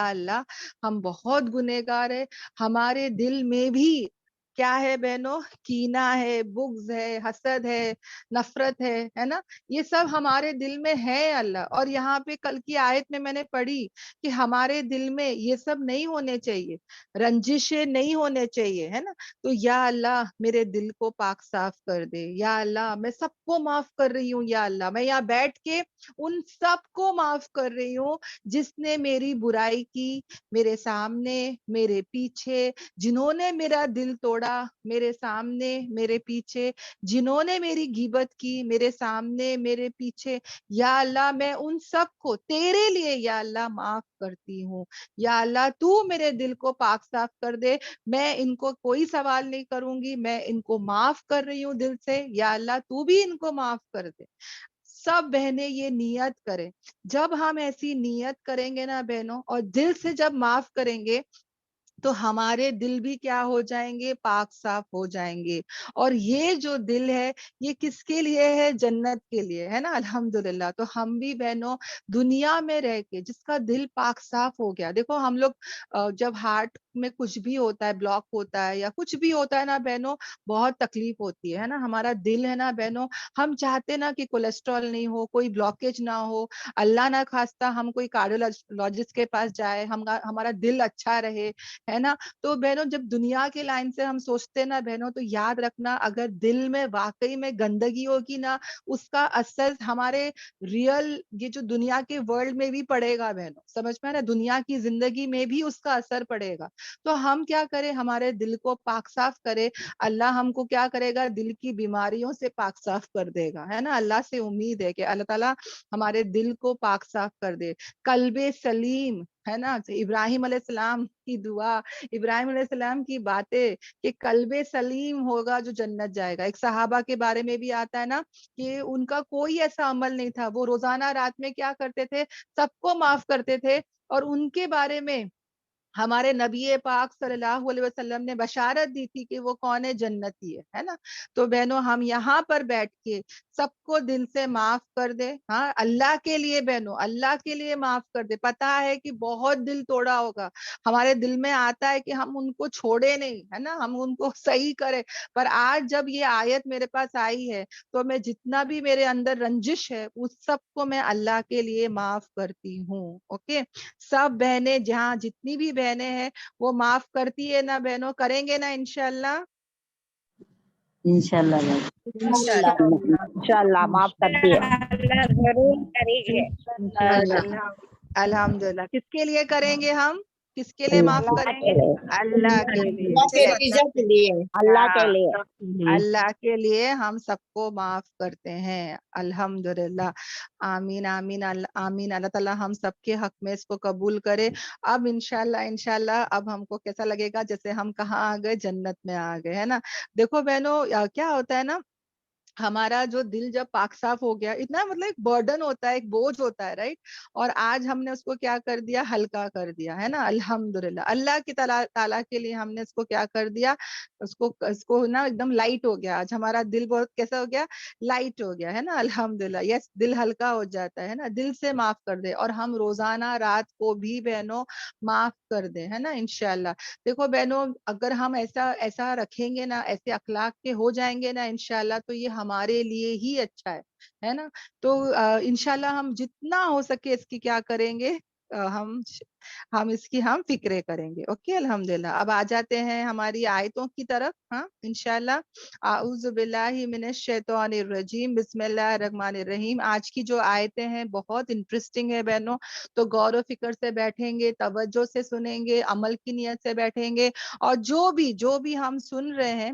अल्लाह, हम बहुत गुनहगार है, हमारे दिल में भी क्या है बहनों, कीना है, बुग्ज है, हसद है, नफरत है ना, ये सब हमारे दिल में है अल्लाह। और यहाँ पे कल की आयत में मैंने पढ़ी कि हमारे दिल में ये सब नहीं होने चाहिए, रंजिशें नहीं होने चाहिए, है ना। तो या अल्लाह मेरे दिल को पाक साफ कर दे, या अल्लाह मैं सबको माफ कर रही हूँ, या अल्लाह मैं यहाँ बैठ के उन सबको माफ कर रही हूँ जिसने मेरी बुराई की, मेरे सामने, मेरे पीछे, जिन्होंने मेरा दिल तोड़ा, मेरे सामने, मेरे पीछे, जिन्होंने मेरी गीबत की, मेरे सामने, मेरे पीछे। या अल्लाह मैं उन सबको तेरे लिए या अल्लाह माफ करती हूँ। या अल्लाह तू मेरे दिल को पाक साफ कर दे, मैं इनको कोई सवाल नहीं करूंगी, मैं इनको माफ कर रही हूँ दिल से, या अल्लाह तू भी इनको माफ कर दे। सब बहनें ये नियत करें। जब हम ऐसी नियत करेंगे ना बहनों, और दिल से जब माफ करेंगे, तो हमारे दिल भी क्या हो जाएंगे, पाक साफ हो जाएंगे। और ये जो दिल है, ये किसके लिए है, जन्नत के लिए, है ना, अल्हम्दुलिल्लाह। तो हम भी बहनों दुनिया में रह के जिसका दिल पाक साफ हो गया, देखो हम लोग जब हार्ट में कुछ भी होता है, ब्लॉक होता है या कुछ भी होता है ना बहनों, बहुत तकलीफ होती है ना, हमारा दिल है ना बहनों, हम चाहते ना कि कोलेस्ट्रॉल नहीं हो, कोई ब्लॉकेज ना हो, अल्लाह ना खास्ता हम कोई कार्डियोलॉजिस्ट के पास जाए, हम हमारा दिल अच्छा रहे, है ना। तो बहनों जब दुनिया के लाइन से हम सोचते हैं ना बहनों, तो याद रखना अगर दिल में वाकई में गंदगी होगी ना, उसका असर हमारे रियल ये जो दुनिया के वर्ल्ड में भी पड़ेगा बहनों, समझ में ना, दुनिया की जिंदगी में भी उसका असर पड़ेगा। تو ہم کیا کریں, ہمارے دل کو پاک صاف کرے. اللہ ہم کو کیا کرے گا, دل کی بیماریوں سے پاک صاف کر دے گا, ہے نا. اللہ سے امید ہے کہ اللہ تعالیٰ ہمارے دل کو پاک صاف کر دے. قلب سلیم, ہے نا. ابراہیم علیہ السلام کی دعا, ابراہیم علیہ السلام کی باتیں کہ قلب سلیم ہوگا جو جنت جائے گا. ایک صحابہ کے بارے میں بھی آتا ہے نا کہ ان کا کوئی ایسا عمل نہیں تھا, وہ روزانہ رات میں کیا کرتے تھے, سب کو معاف کرتے تھے. اور ان کے بارے میں ہمارے نبی پاک صلی اللہ علیہ وسلم نے بشارت دی تھی کہ وہ کون ہے, جنتی ہے نا. تو بہنوں ہم یہاں پر بیٹھ کے سب کو دل سے معاف کر دے. ہاں, اللہ کے لیے بہنوں, اللہ کے لیے معاف کر دے. پتا ہے کہ بہت دل توڑا ہوگا, ہمارے دل میں آتا ہے کہ ہم ان کو چھوڑے نہیں, ہے نا, ہم ان کو صحیح کرے. پر آج جب یہ آیت میرے پاس آئی ہے تو میں جتنا بھی میرے اندر رنجش ہے اس سب کو میں اللہ کے لیے معاف کرتی ہوں. اوکے, سب بہنیں, جہاں جتنی بھی بہنیں ہیں وہ معاف کرتی ہے نا بہنوں, کریں گے نا انشاءاللہ. انشاءاللہ انشاءاللہ معاف کرتی ہے. ضرور کریں گے. الحمدللہ. کس کے لیے کریں گے ہم, کس کے لیے معاف اللہ کریں کے گے, لیے. اللہ کے لیے. اللہ کے لیے. اللہ کے لیے ہم سب کو معاف کرتے ہیں. الحمدللہ. آمین آمین آمین. اللہ تعالیٰ ہم سب کے حق میں اس کو قبول کرے. اب انشاءاللہ اب ہم کو کیسا لگے گا, جیسے ہم کہاں آ گئے, جنت میں آ گئے, ہے نا. دیکھو بہنوں, کیا ہوتا ہے نا, ہمارا جو دل جب پاک صاف ہو گیا, اتنا مطلب ایک برڈن ہوتا ہے, ایک بوجھ ہوتا ہے, رائٹ. اور آج ہم نے اس کو کیا کر دیا, ہلکا کر دیا, ہے نا. الحمدللہ. اللہ کی تعالیٰ کے لیے ہم نے اس کو کیا کر دیا, اس کو نا ایک دم لائٹ ہو گیا. آج ہمارا دل بہت کیسا ہو گیا, لائٹ ہو گیا, ہے نا. الحمدللہ. یس, دل ہلکا ہو جاتا ہے نا, دل سے معاف کر دے. اور ہم روزانہ رات کو بھی بہنوں معاف کر دیں, ہے نا, انشاءاللہ. دیکھو بہنوں, اگر ہم ایسا رکھیں گے نا, ایسے اخلاق کے ہو جائیں گے نا انشاءاللہ, تو یہ ہمارے لیے ہی اچھا ہے نا. تو انشاءاللہ ہم جتنا ہو سکے اس کی کیا کریں گے, ہم اس کی ہم فکرے کریں گے. اوکے, الحمدللہ. اب آ جاتے ہیں ہماری آیتوں کی طرف. ہاں, انشاءاللہ. اعوذ باللہ من الشیطان الرجیم, بسم اللہ الرحمن الرحیم. آج کی جو آیتیں ہیں بہت انٹرسٹنگ ہے بہنوں, تو غور و فکر سے بیٹھیں گے, توجہ سے سنیں گے, عمل کی نیت سے بیٹھیں گے, اور جو بھی ہم سن رہے ہیں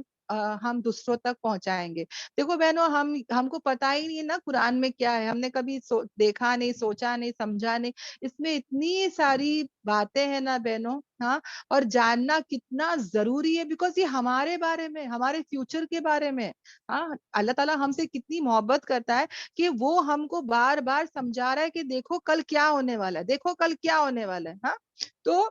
ہم دوسروں تک پہنچائیں گے. دیکھو بہنوں, ہم کو پتا ہی نہیں نا قرآن میں کیا ہے, ہم نے کبھی دیکھا نہیں, سوچا نہیں, سمجھا نہیں. اس میں اتنی ساری باتیں ہیں نا بہنوں, ہاں, اور جاننا کتنا ضروری ہے, بیکاز یہ ہمارے بارے میں, ہمارے فیوچر کے بارے میں. ہاں, اللہ تعالیٰ ہم سے کتنی محبت کرتا ہے کہ وہ ہم کو بار بار سمجھا رہا ہے کہ دیکھو کل کیا ہونے والا ہے, دیکھو کل کیا ہونے والا ہے. ہاں, تو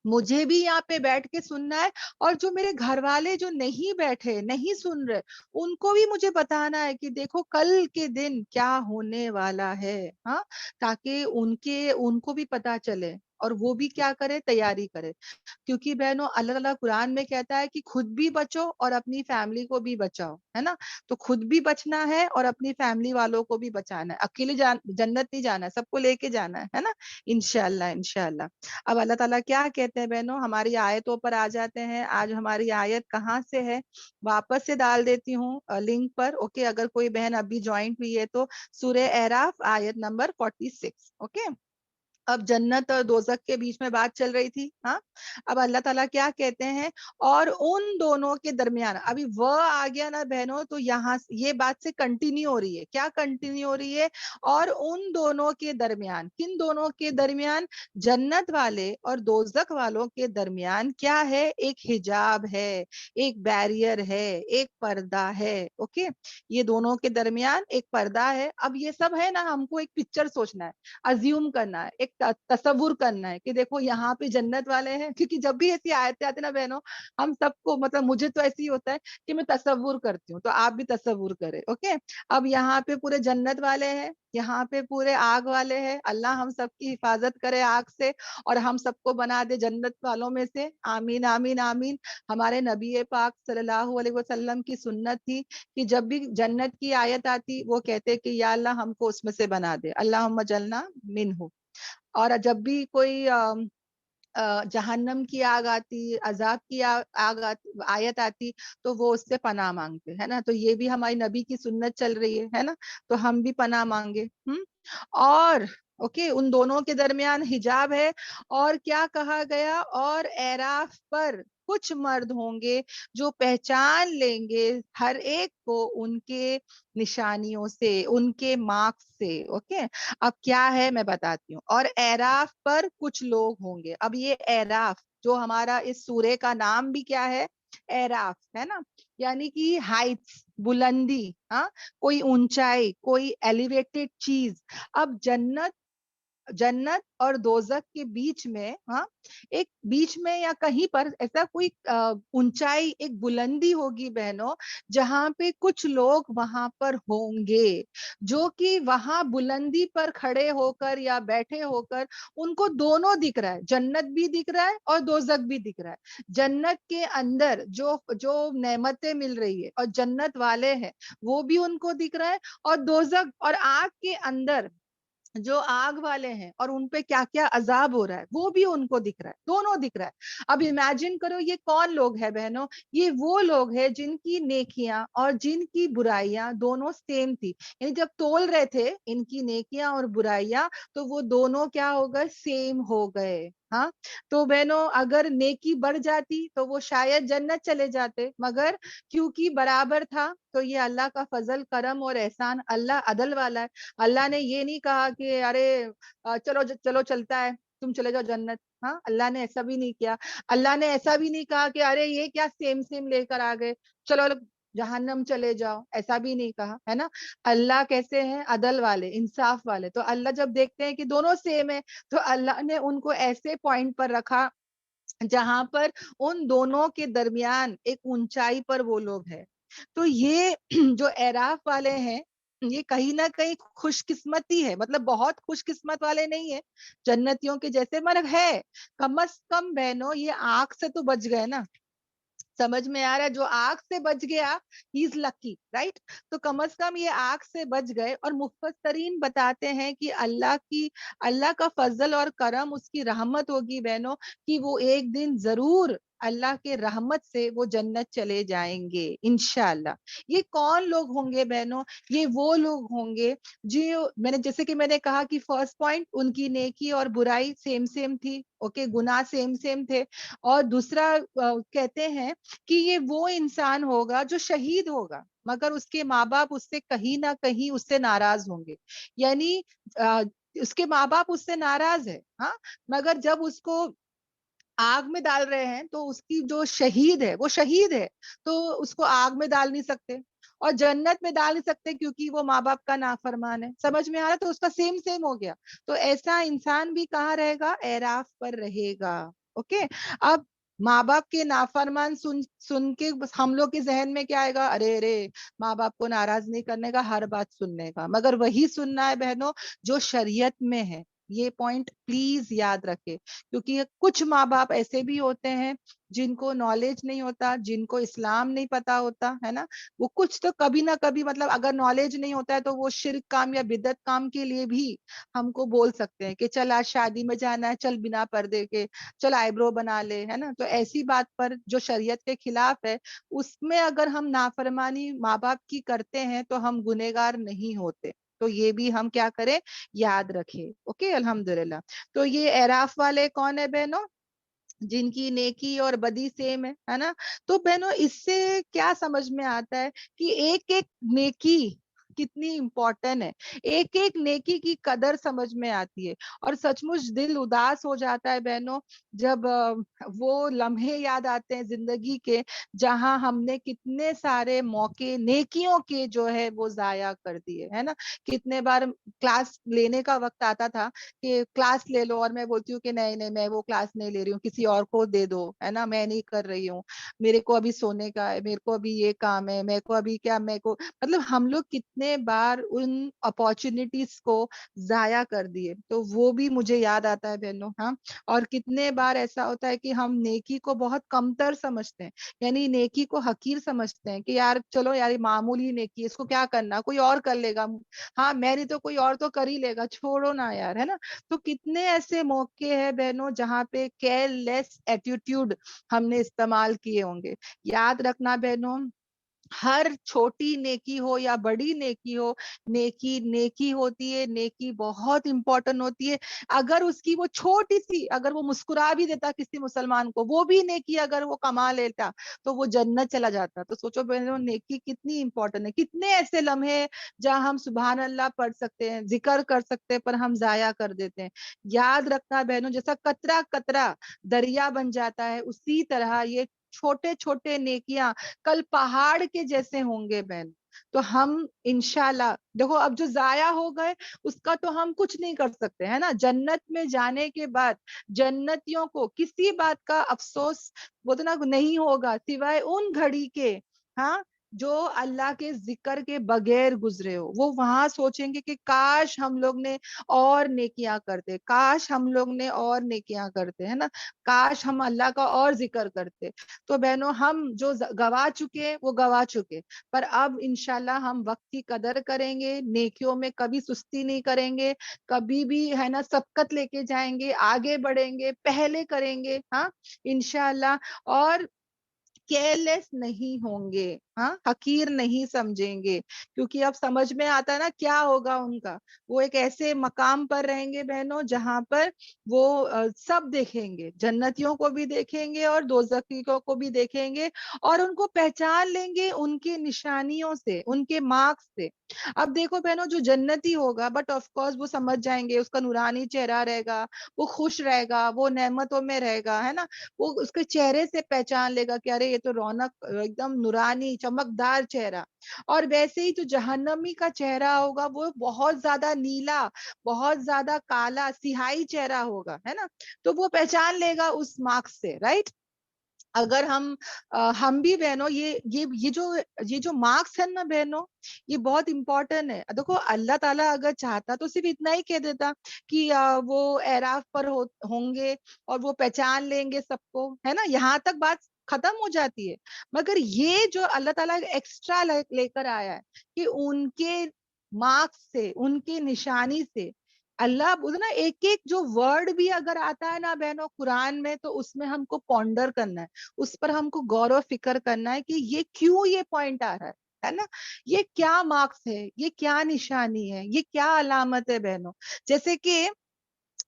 مجھے بھی یہاں پہ بیٹھ کے سننا ہے, اور جو میرے گھر والے جو نہیں بیٹھے, نہیں سن رہے, ان کو بھی مجھے بتانا ہے کہ دیکھو کل کے دن کیا ہونے والا ہے. ہاں, تاکہ ان کو بھی پتا چلے اور وہ بھی کیا کرے, تیاری کرے. کیونکہ بہنوں اللہ تعالیٰ قرآن میں کہتا ہے کہ خود بھی بچو اور اپنی فیملی کو بھی بچاؤ, ہے نا. تو خود بھی بچنا ہے اور اپنی فیملی والوں کو بھی بچانا ہے. اکیلے جنت نہیں جانا ہے, سب کو لے کے جانا ہے نا, انشاءاللہ انشاءاللہ. اب اللہ تعالیٰ کیا کہتے ہیں بہنوں, ہماری آیتوں پر آ جاتے ہیں. آج ہماری آیت کہاں سے ہے, واپس سے ڈال دیتی ہوں لنک پر. اوکے, اگر کوئی بہن ابھی جوائنٹ ہوئی ہے تو سورہ اعراف آیت نمبر 46. اوکے, اب جنت اور دوزخ کے بیچ میں بات چل رہی تھی. ہاں, اب اللہ تعالیٰ کیا کہتے ہیں, اور ان دونوں کے درمیان, ابھی وہ آ گیا نا بہنوں, تو یہاں یہ بات سے کنٹینیو ہو رہی ہے. کیا کنٹینیو ہو رہی ہے, اور ان دونوں کے درمیان, کن دونوں کے درمیان, جنت والے اور دوزخ والوں کے درمیان کیا ہے, ایک حجاب ہے, ایک بیریئر ہے, ایک پردہ ہے. اوکے, یہ دونوں کے درمیان ایک پردہ ہے. اب یہ سب ہے نا, ہم کو ایک پکچر سوچنا ہے, ازیوم کرنا ہے, ایک تصور کرنا ہے کہ دیکھو یہاں پہ جنت والے ہیں. کیونکہ جب بھی ایسی آیتیں آتی ہیں نا بہنوں, ہم سب کو, مطلب مجھے تو ایسی ہی ہوتا ہے کہ میں تصور کرتی ہوں, تو آپ بھی تصور کریں. اوکے, اب یہاں پہ پورے جنت والے ہیں, یہاں پہ پورے آگ والے ہیں. اللہ ہم سب کی حفاظت کرے آگ سے, اور ہم سب کو بنا دے جنت والوں میں سے. آمین آمین آمین. ہمارے نبی پاک صلی اللہ علیہ وسلم کی سنت تھی کہ جب بھی جنت کی آیت آتی وہ کہتے کہ یا اللہ ہم کو اس میں سے بنا دے, اللہم اجلنا منہ. اور جب بھی کوئی جہنم کی آگ آتی, عذاب کی آیت آتی, تو وہ اس سے پناہ مانگتے, ہے نا. تو یہ بھی ہماری نبی کی سنت چل رہی ہے نا, تو ہم بھی پناہ مانگے. اور ओके, उन दोनों के दरमियान हिजाब है। और क्या कहा गया, और एराफ पर कुछ मर्द होंगे जो पहचान लेंगे हर एक को उनके निशानियों से, उनके मार्क्स से। ओके, अब क्या है मैं बताती हूँ। और एराफ पर कुछ लोग होंगे। अब ये एराफ जो हमारा इस सूरे का नाम भी क्या है, एराफ है ना, यानी कि हाइट्स, बुलंदी, हाँ, कोई ऊंचाई, कोई एलिवेटेड चीज। अब जन्नत जन्नत और दोजक के बीच में, हाँ, एक बीच में या कहीं पर ऐसा कोई ऊंचाई, एक बुलंदी होगी बहनों, जहां पे कुछ लोग वहां पर होंगे जो कि वहां बुलंदी पर खड़े होकर या बैठे होकर उनको दोनों दिख रहा है, जन्नत भी दिख रहा है और दोजक भी दिख रहा है। जन्नत के अंदर जो जो नेमतें मिल रही है और जन्नत वाले हैं वो भी उनको दिख रहा है, और दोजक और आग के अंदर जो आग वाले हैं और उनपे क्या क्या अजाब हो रहा है वो भी उनको दिख रहा है, दोनों दिख रहा है। अब इमेजिन करो ये कौन लोग हैं बहनों, ये वो लोग हैं जिनकी नेकियां और जिनकी बुराइयां दोनों सेम थी। यानी जब तोल रहे थे इनकी नेकियां और बुराइयां तो वो दोनों क्या हो गए, सेम हो गए। हाँ, तो बहनों अगर नेकी बढ़ जाती तो वो शायद जन्नत चले जाते, मगर क्योंकि बराबर था तो ये अल्लाह का फजल करम और एहसान, अल्लाह अदल वाला है। अल्लाह ने ये नहीं कहा कि अरे चलो चलो चलता है, तुम चले जाओ जन्नत। हाँ, अल्लाह ने ऐसा भी नहीं किया। अल्लाह ने ऐसा भी नहीं कहा कि अरे ये क्या सेम सेम लेकर आ गए, चलो जहन्नम चले जाओ, ऐसा भी नहीं कहा, है ना। अल्लाह कैसे हैं, अदल वाले, इंसाफ वाले। तो अल्लाह जब देखते हैं कि दोनों सेम है तो अल्लाह ने उनको ऐसे पॉइंट पर रखा जहां पर उन दोनों के दरमियान एक ऊंचाई पर वो लोग हैं। तो ये जो एराफ वाले हैं ये कहीं ना कहीं खुशकिस्मती है, मतलब बहुत खुशकिस्मत वाले नहीं है जन्नतियों के जैसे, मगर है कम से कम बहनों ये आग से तो बच गए ना। समझ में आ रहा है, जो आग से बच गया ही इज लकी, राइट। तो कम से कम ये आग से बच गए। और मुफस्सरीन बताते हैं कि अल्लाह का फजल और करम, उसकी रहमत होगी बहनों कि वो एक दिन जरूर अल्लाह के रहमत से वो जन्नत चले जाएंगे इंशाअल्लाह। ये कौन लोग होंगे बहनों, ये वो लोग होंगे जो मैंने कहा कि फर्स्ट पॉइंट उनकी नेकी और बुराई सेम सेम थी, ओके, गुनाह सेम सेम थे। और दूसरा कहते हैं कि ये वो इंसान होगा जो शहीद होगा मगर उसके माँ बाप उससे कहीं ना कहीं उससे नाराज होंगे। यानी अ, उसके माँ बाप उससे नाराज है, हाँ, मगर जब उसको आग में डाल रहे हैं तो उसकी जो शहीद है वो शहीद है, तो उसको आग में डाल नहीं सकते और जन्नत में डाल नहीं सकते क्योंकि वो माँ बाप का नाफरमान है। समझ में आ रहा है, तो उसका सेम सेम हो गया। तो ऐसा इंसान भी कहाँ रहेगा, एराफ पर रहेगा। ओके, अब माँ बाप के नाफरमान सुन सुन के बस हम लोग के जहन में क्या आएगा, अरे अरे माँ बाप को नाराज नहीं करने का, हर बात सुनने का। मगर वही सुनना है बहनों जो शरीयत में है। ये पॉइंट प्लीज याद रखे, क्योंकि कुछ माँ बाप ऐसे भी होते हैं जिनको नॉलेज नहीं होता, जिनको इस्लाम नहीं पता होता है ना। वो कुछ तो कभी ना कभी, मतलब अगर नॉलेज नहीं होता है तो वो शिर्क काम या बिदत काम के लिए भी हमको बोल सकते हैं कि चल आज शादी में जाना है, चल बिना पर्दे के, चल आईब्रो बना ले, है ना। तो ऐसी बात पर जो शरीयत के खिलाफ है उसमें अगर हम नाफरमानी माँ बाप की करते हैं तो हम गुनेगार नहीं होते। तो ये भी हम क्या करें, याद रखें। ओके, अल्हम्दुलिल्लाह। तो ये एराफ वाले कौन है बहनों, जिनकी नेकी और बदी सेम है ना। तो बहनों इससे क्या समझ में आता है कि एक एक नेकी कितनी इंपॉर्टेंट है, एक एक नेकी की कदर समझ में आती है। और सचमुच दिल उदास हो जाता है बहनों जब वो लम्हे याद आते हैं जिंदगी के जहां हमने कितने सारे मौके नेकियों के जो है वो जाया कर दिए, है ना। कितने बार क्लास लेने का वक्त आता था कि क्लास ले लो और मैं बोलती हूँ कि नहीं नहीं मैं वो क्लास नहीं ले रही हूँ, किसी और को दे दो, है ना, मैं नहीं कर रही हूँ, मेरे को अभी सोने का है, मेरे को अभी ये काम है, मेरे को अभी क्या, मेरे को मतलब हम लोग कितने बार उन अपॉर्चुनिटीज को जाया कर दिए। तो वो भी मुझे याद आता है बहनों। हाँ, और कितने बार ऐसा होता है कि हम नेकी को बहुत कमतर समझते हैं, यानी नेकी को हकीर समझते हैं कि यार चलो यार ये मामूली नेकी है, इसको क्या करना, कोई और कर लेगा, हाँ मैं नहीं तो कोई और तो कर ही लेगा, छोड़ो ना यार, है ना। तो कितने ऐसे मौके हैं बहनों जहाँ पे केयरलेस एटीट्यूड हमने इस्तेमाल किए होंगे। याद रखना बहनों हर छोटी नेकी हो या बड़ी नेकी हो, नेकी नेकी होती है, नेकी बहुत इंपॉर्टेंट होती है। अगर उसकी वो छोटी सी, अगर वो मुस्कुरा भी देता किसी मुसलमान को, वो भी नेकी अगर वो कमा लेता तो वो जन्नत चला जाता। तो सोचो बहनों, नेकी कितनी इंपॉर्टेंट है। कितने ऐसे लम्हे जहाँ हम सुभान अल्लाह पढ़ सकते हैं, जिक्र कर सकते हैं, पर हम जाया कर देते हैं। याद रखना बहनों, जैसा कतरा कतरा दरिया बन जाता है, उसी तरह ये छोटे छोटे नेकियां कल पहाड़ के जैसे होंगे बहन। तो हम इंशाल्लाह, देखो अब जो जाया हो गए उसका तो हम कुछ नहीं कर सकते, है ना। जन्नत में जाने के बाद जन्नतियों को किसी बात का अफसोस वो तो ना नहीं होगा, सिवाय उन घड़ी के, हाँ, जो अल्लाह के जिक्र के बगैर गुजरे हो। वो वहां सोचेंगे कि काश हम लोग ने और नेकियां करते, काश हम लोग ने और नेकियां करते, है ना, काश हम अल्लाह का और जिक्र करते। तो बहनों, हम जो गवा चुके वो गवा चुके, पर अब इंशाल्लाह हम वक्त की कदर करेंगे, नेकियों में कभी सुस्ती नहीं करेंगे, कभी भी, है ना, सबकत लेके जाएंगे, आगे बढ़ेंगे, पहले करेंगे, हाँ, इंशाल्लाह। और केयरलेस नहीं होंगे, हाँ, हकीर नहीं समझेंगे, क्योंकि अब समझ में आता है ना क्या होगा उनका। वो एक ऐसे मकाम पर रहेंगे बहनों जहां पर वो सब देखेंगे, जन्नतियों को भी देखेंगे और दोजखियों को भी देखेंगे, और उनको पहचान लेंगे उनके निशानियों से, उनके मार्क्स से। अब देखो बहनों, जो जन्नती होगा, बट ऑफ कोर्स वो समझ जाएंगे, उसका नूरानी चेहरा रहेगा, वो खुश रहेगा, वो नेमतों में रहेगा, है ना। वो उसके चेहरे से पहचान लेगा कि अरे ये तो रौनक, एकदम नूरानी चमकदार चेहरा। और वैसे ही जो जहन्नमी का चेहरा होगा वो बहुत ज्यादा नीला, बहुत ज्यादा काला सिहाई चेहरा होगा, है ना। तो वो पहचान लेगा उस मार्क्स से, राइट। अगर हम भी बहनों, ये जो मार्क्स है ना बहनों, ये बहुत इंपॉर्टेंट है। देखो अल्लाह ताला अगर चाहता तो सिर्फ इतना ही कह देता कि वो एराफ पर होंगे और वो पहचान लेंगे सबको, है ना, यहाँ तक बात खत्म हो जाती है। मगर ये जो अल्लाह ताला एक्स्ट्रा लेकर आया है कि उनके मार्क्स से, उनके निशानी से, अल्लाह बोले ना, एक एक जो वर्ड भी अगर आता है ना बहनों कुरान में, तो उसमें हमको पॉन्डर करना है, उस पर हमको गौरव फिक्र करना है कि ये क्यों ये पॉइंट आ रहा है ना, ये क्या मार्क्स है, ये क्या निशानी है, ये क्या अलामत है बहनों। जैसे कि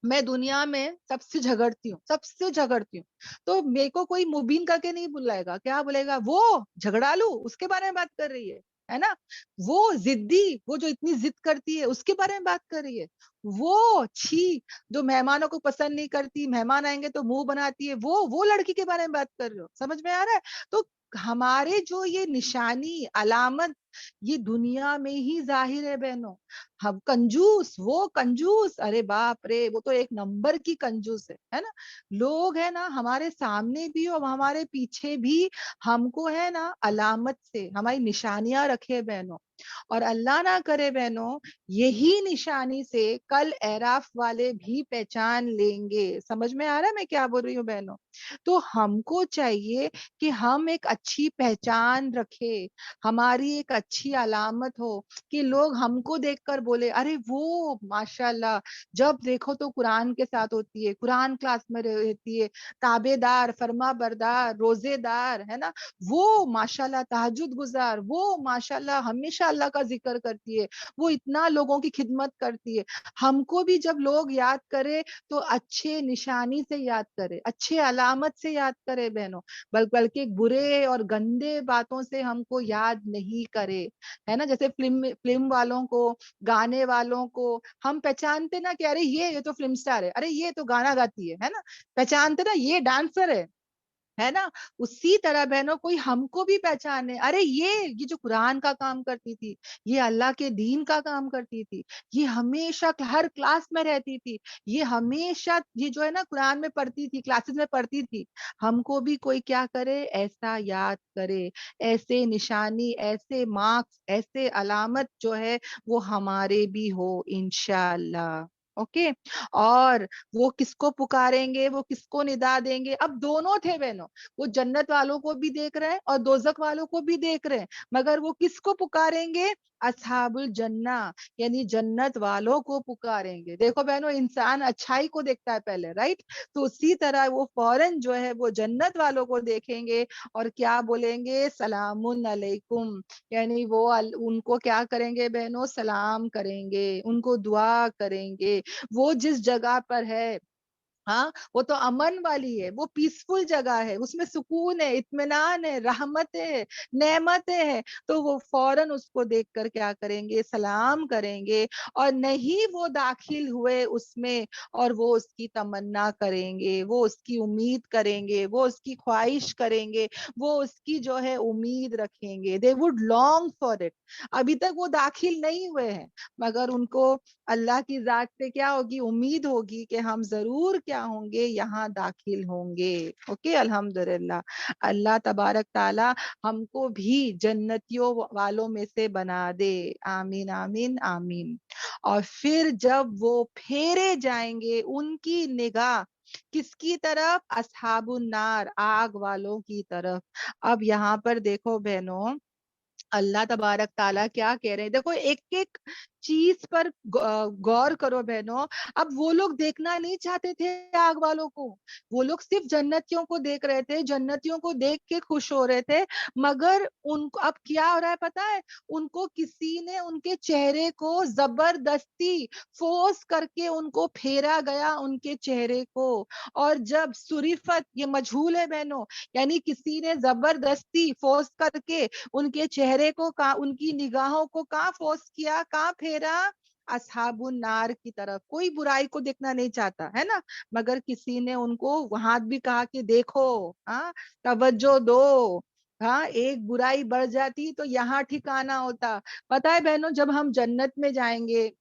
मैं दुनिया में सबसे झगड़ती हूँ, सबसे झगड़ती हूँ, तो मेरे को कोई मुबीन करके नहीं बुलाएगा, क्या बोलेगा, वो झगड़ालू, उसके बारे में बात कर रही है ना। वो जिद्दी, वो जो इतनी जिद करती है, उसके बारे में बात कर रही है। वो छी, जो मेहमानों को पसंद नहीं करती, मेहमान आएंगे तो मुंह बनाती है, वो लड़की के बारे में बात कर रहे हो। समझ में आ रहा है। तो हमारे जो ये निशानी अलामत, ये दुनिया में ही जाहिर है बहनों। हम कंजूस, वो कंजूस, अरे बाप रे, वो तो एक नंबर की कंजूस है ना। लोग है ना हमारे सामने भी और हमारे पीछे भी हमको, है ना, अलामत से हमारी निशानियां रखे बहनों। और अल्लाह ना करे बहनों, यही निशानी से कल एराफ वाले भी पहचान लेंगे। समझ में आ रहा है मैं क्या बोल रही हूँ बहनों। तो हमको चाहिए कि हम एक अच्छी पहचान रखे, हमारी एक अच्छी अलामत हो, कि लोग हमको देखकर बोले, अरे वो माशाल्लाह, जब देखो तो कुरान के साथ होती है, कुरान क्लास में रहती है, ताबेदार, फर्मा बरदार, रोजेदार, है ना। वो माशाल्लाह तहज्जुद गुजार, वो माशाल्लाह हमेशा अल्लाह का जिक्र करती है, वो इतना लोगों की खिदमत करती है। हमको भी जब लोग याद करे तो अच्छे निशानी से याद करे, अच्छे अलामत से याद करे बहनों, बल्कि बुरे और गंदे बातों से हमको याद नहीं करे, है ना। जैसे फिल्म फिल्म वालों को, गाने वालों को हम पहचानते ना कि अरे ये तो फिल्म स्टार है, अरे ये तो गाना गाती है ना, पहचानते ना ये डांसर है ना। उसी तरह बहनों कोई हमको भी पहचाने, अरे ये जो कुरान का काम करती थी, ये अल्लाह के दीन का काम करती थी, ये हमेशा हर क्लास में रहती थी, ये हमेशा ये जो है ना कुरान में पढ़ती थी, क्लासेस में पढ़ती थी। हमको भी कोई क्या करे, ऐसा याद करे, ऐसे निशानी, ऐसे मार्क्स, ऐसे अलामत जो है वो हमारे भी हो इंशाअल्लाह। ओके। और वो किसको पुकारेंगे, वो किसको निदा देंगे। अब दोनों थे बहनों, वो जन्नत वालों को भी देख रहे हैं और दोजक वालों को भी देख रहे हैं, मगर वो किसको पुकारेंगे, असहाबुल जन्ना, यानी जन्नत वालों को पुकारेंगे। देखो बहनों, इंसान अच्छाई को देखता है पहले, राइट। तो उसी तरह वो फौरन जो है वो जन्नत वालों को देखेंगे और क्या बोलेंगे, सलामुन अलैकुम, यानी वो उनको क्या करेंगे बहनों, सलाम करेंगे, उनको दुआ करेंगे। वो जिस जगह पर है, हाँ, वो तो अमन वाली है, वो पीसफुल जगह है, उसमें सुकून है, इत्मीनान है, रहमतें है, नेमतें हैं, तो वो फौरन उसको देखकर क्या करेंगे, सलाम करेंगे। और नहीं वो दाखिल हुए उसमें, और वो उसकी तमन्ना करेंगे, वो उसकी उम्मीद करेंगे, वो उसकी ख्वाहिश करेंगे, वो उसकी जो है उम्मीद रखेंगे। They would long for it. अभी तक वो दाखिल नहीं हुए हैं, मगर उनको अल्लाह की जात से क्या होगी, उम्मीद होगी कि हम जरूर क्या होंगे, यहाँ दाखिल होंगे। ओके, अल्हम्दुलिल्लाह। अल्लाह तबारक ताला हमको भी जन्नतियों वालों में से बना दे, आमीन आमीन आमीन। और फिर जब वो फेरे जाएंगे उनकी निगाह किसकी तरफ, असहाबुन नार, आग वालों की तरफ। अब यहाँ पर देखो बहनों, अल्लाह तबारक ताला क्या कह रहे हैं, देखो एक एक चीज पर गौर करो बहनों। अब वो लोग देखना नहीं चाहते थे आग वालों को, वो लोग सिर्फ जन्नतियों को देख रहे थे, जन्नतियों को देख के खुश हो रहे थे। मगर उनको अब क्या हो रहा है पता है, उनको किसी ने उनके चेहरे को जबरदस्ती फोर्स करके उनको फेरा गया, उनके चेहरे को। और जब सुरीफत, ये मजहूल है बहनों, यानी किसी ने जबरदस्ती फोर्स करके उनके चेहरे को उनकी निगाहों को कहाँ फोर्स किया, कहाँ फेरा, असहाबुन नार की तरफ। कोई बुराई को देखना नहीं चाहता है ना, मगर किसी ने उनको वहां भी कहा कि देखो, हाँ, तवज्जो दो, हाँ, एक बुराई बढ़ जाती तो यहाँ ठिकाना होता। पता है बहनों, जब हम जन्नत में जाएंगे,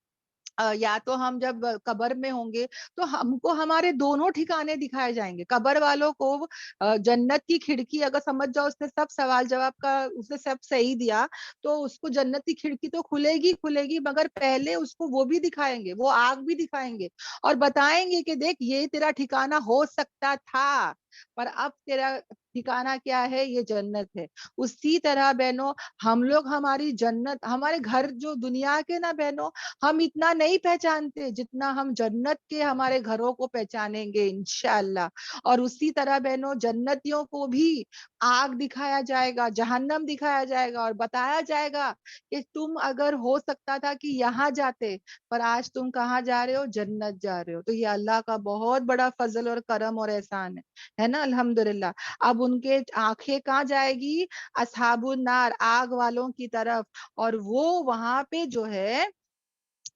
या तो हम जब कब्र में होंगे, तो हमको हमारे दोनों ठिकाने दिखाए जाएंगे। कब्र वालों को जन्नत की खिड़की, अगर समझ जाओ उसने सब सवाल जवाब का उसने सब सही दिया, तो उसको जन्नत की खिड़की तो खुलेगी खुलेगी, मगर पहले उसको वो भी दिखाएंगे, वो आग भी दिखाएंगे और बताएंगे कि देख, ये तेरा ठिकाना हो सकता था, पर अब तेरा ठिकाना क्या है, ये जन्नत है। उसी तरह बहनों, हम लोग हमारी जन्नत, हमारे घर जो दुनिया के ना बहनों, हम इतना नहीं पहचानते जितना हम जन्नत के हमारे घरों को पहचानेंगे इंशाअल्लाह। और उसी तरह बहनों, जन्नतियों को भी आग दिखाया जाएगा, जहन्नम दिखाया जाएगा और बताया जाएगा कि तुम अगर हो सकता था कि यहाँ जाते, पर आज तुम कहाँ जा रहे हो, जन्नत जा रहे हो। तो ये अल्लाह का बहुत बड़ा फजल और करम और एहसान है ना, अल्हम्दुलिल्लाह। अब उनके आंखें कहाँ जाएगी, असहाबुन नार, आग वालों की तरफ। और वो वहां पे जो है,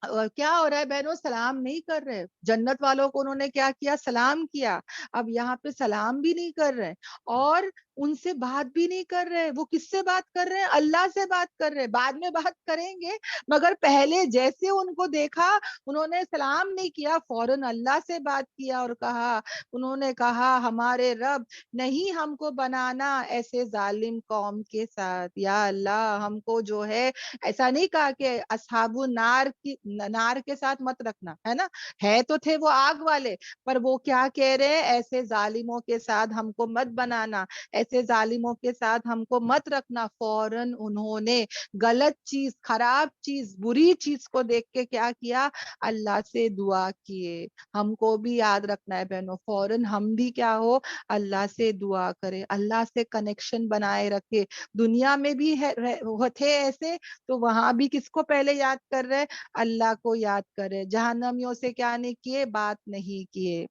और क्या हो रहा है बहनों, सलाम नहीं कर रहे। जन्नत वालों को उन्होंने क्या किया, सलाम किया। अब यहाँ पे सलाम भी नहीं कर रहे और उनसे बात भी नहीं कर रहे। वो किससे बात कर रहे हैं, अल्लाह से बात कर रहे हैं, बाद में बात करेंगे। मगर पहले जैसे उनको देखा, उन्होंने सलाम नहीं किया, फौरन अल्लाह से बात किया और कहा, उन्होंने कहा, हमारे रब, नहीं हमको बनाना ऐसे जालिम कौम के साथ, या अल्लाह हमको जो है, ऐसा नहीं कहा कि असहाबु नार के साथ मत रखना, है ना, है तो थे वो आग वाले, पर वो क्या कह रहे हैं, ऐसे जालिमों के साथ हमको मत बनाना, ऐसे जालिमों के साथ हमको मत रखना। फौरन उन्होंने गलत चीज, खराब चीज, बुरी चीज को देख के क्या किया, अल्लाह से दुआ किए। हमको भी याद रखना है बहनों, फौरन हम भी क्या हो, अल्लाह से दुआ करें, अल्लाह से कनेक्शन बनाए रखे। दुनिया में भी थे ऐसे, तो वहां भी किसको पहले याद कर रहे, अल्लाह को याद कर रहे, जहन्नमियों से क्या नहीं किए, बात नहीं किए।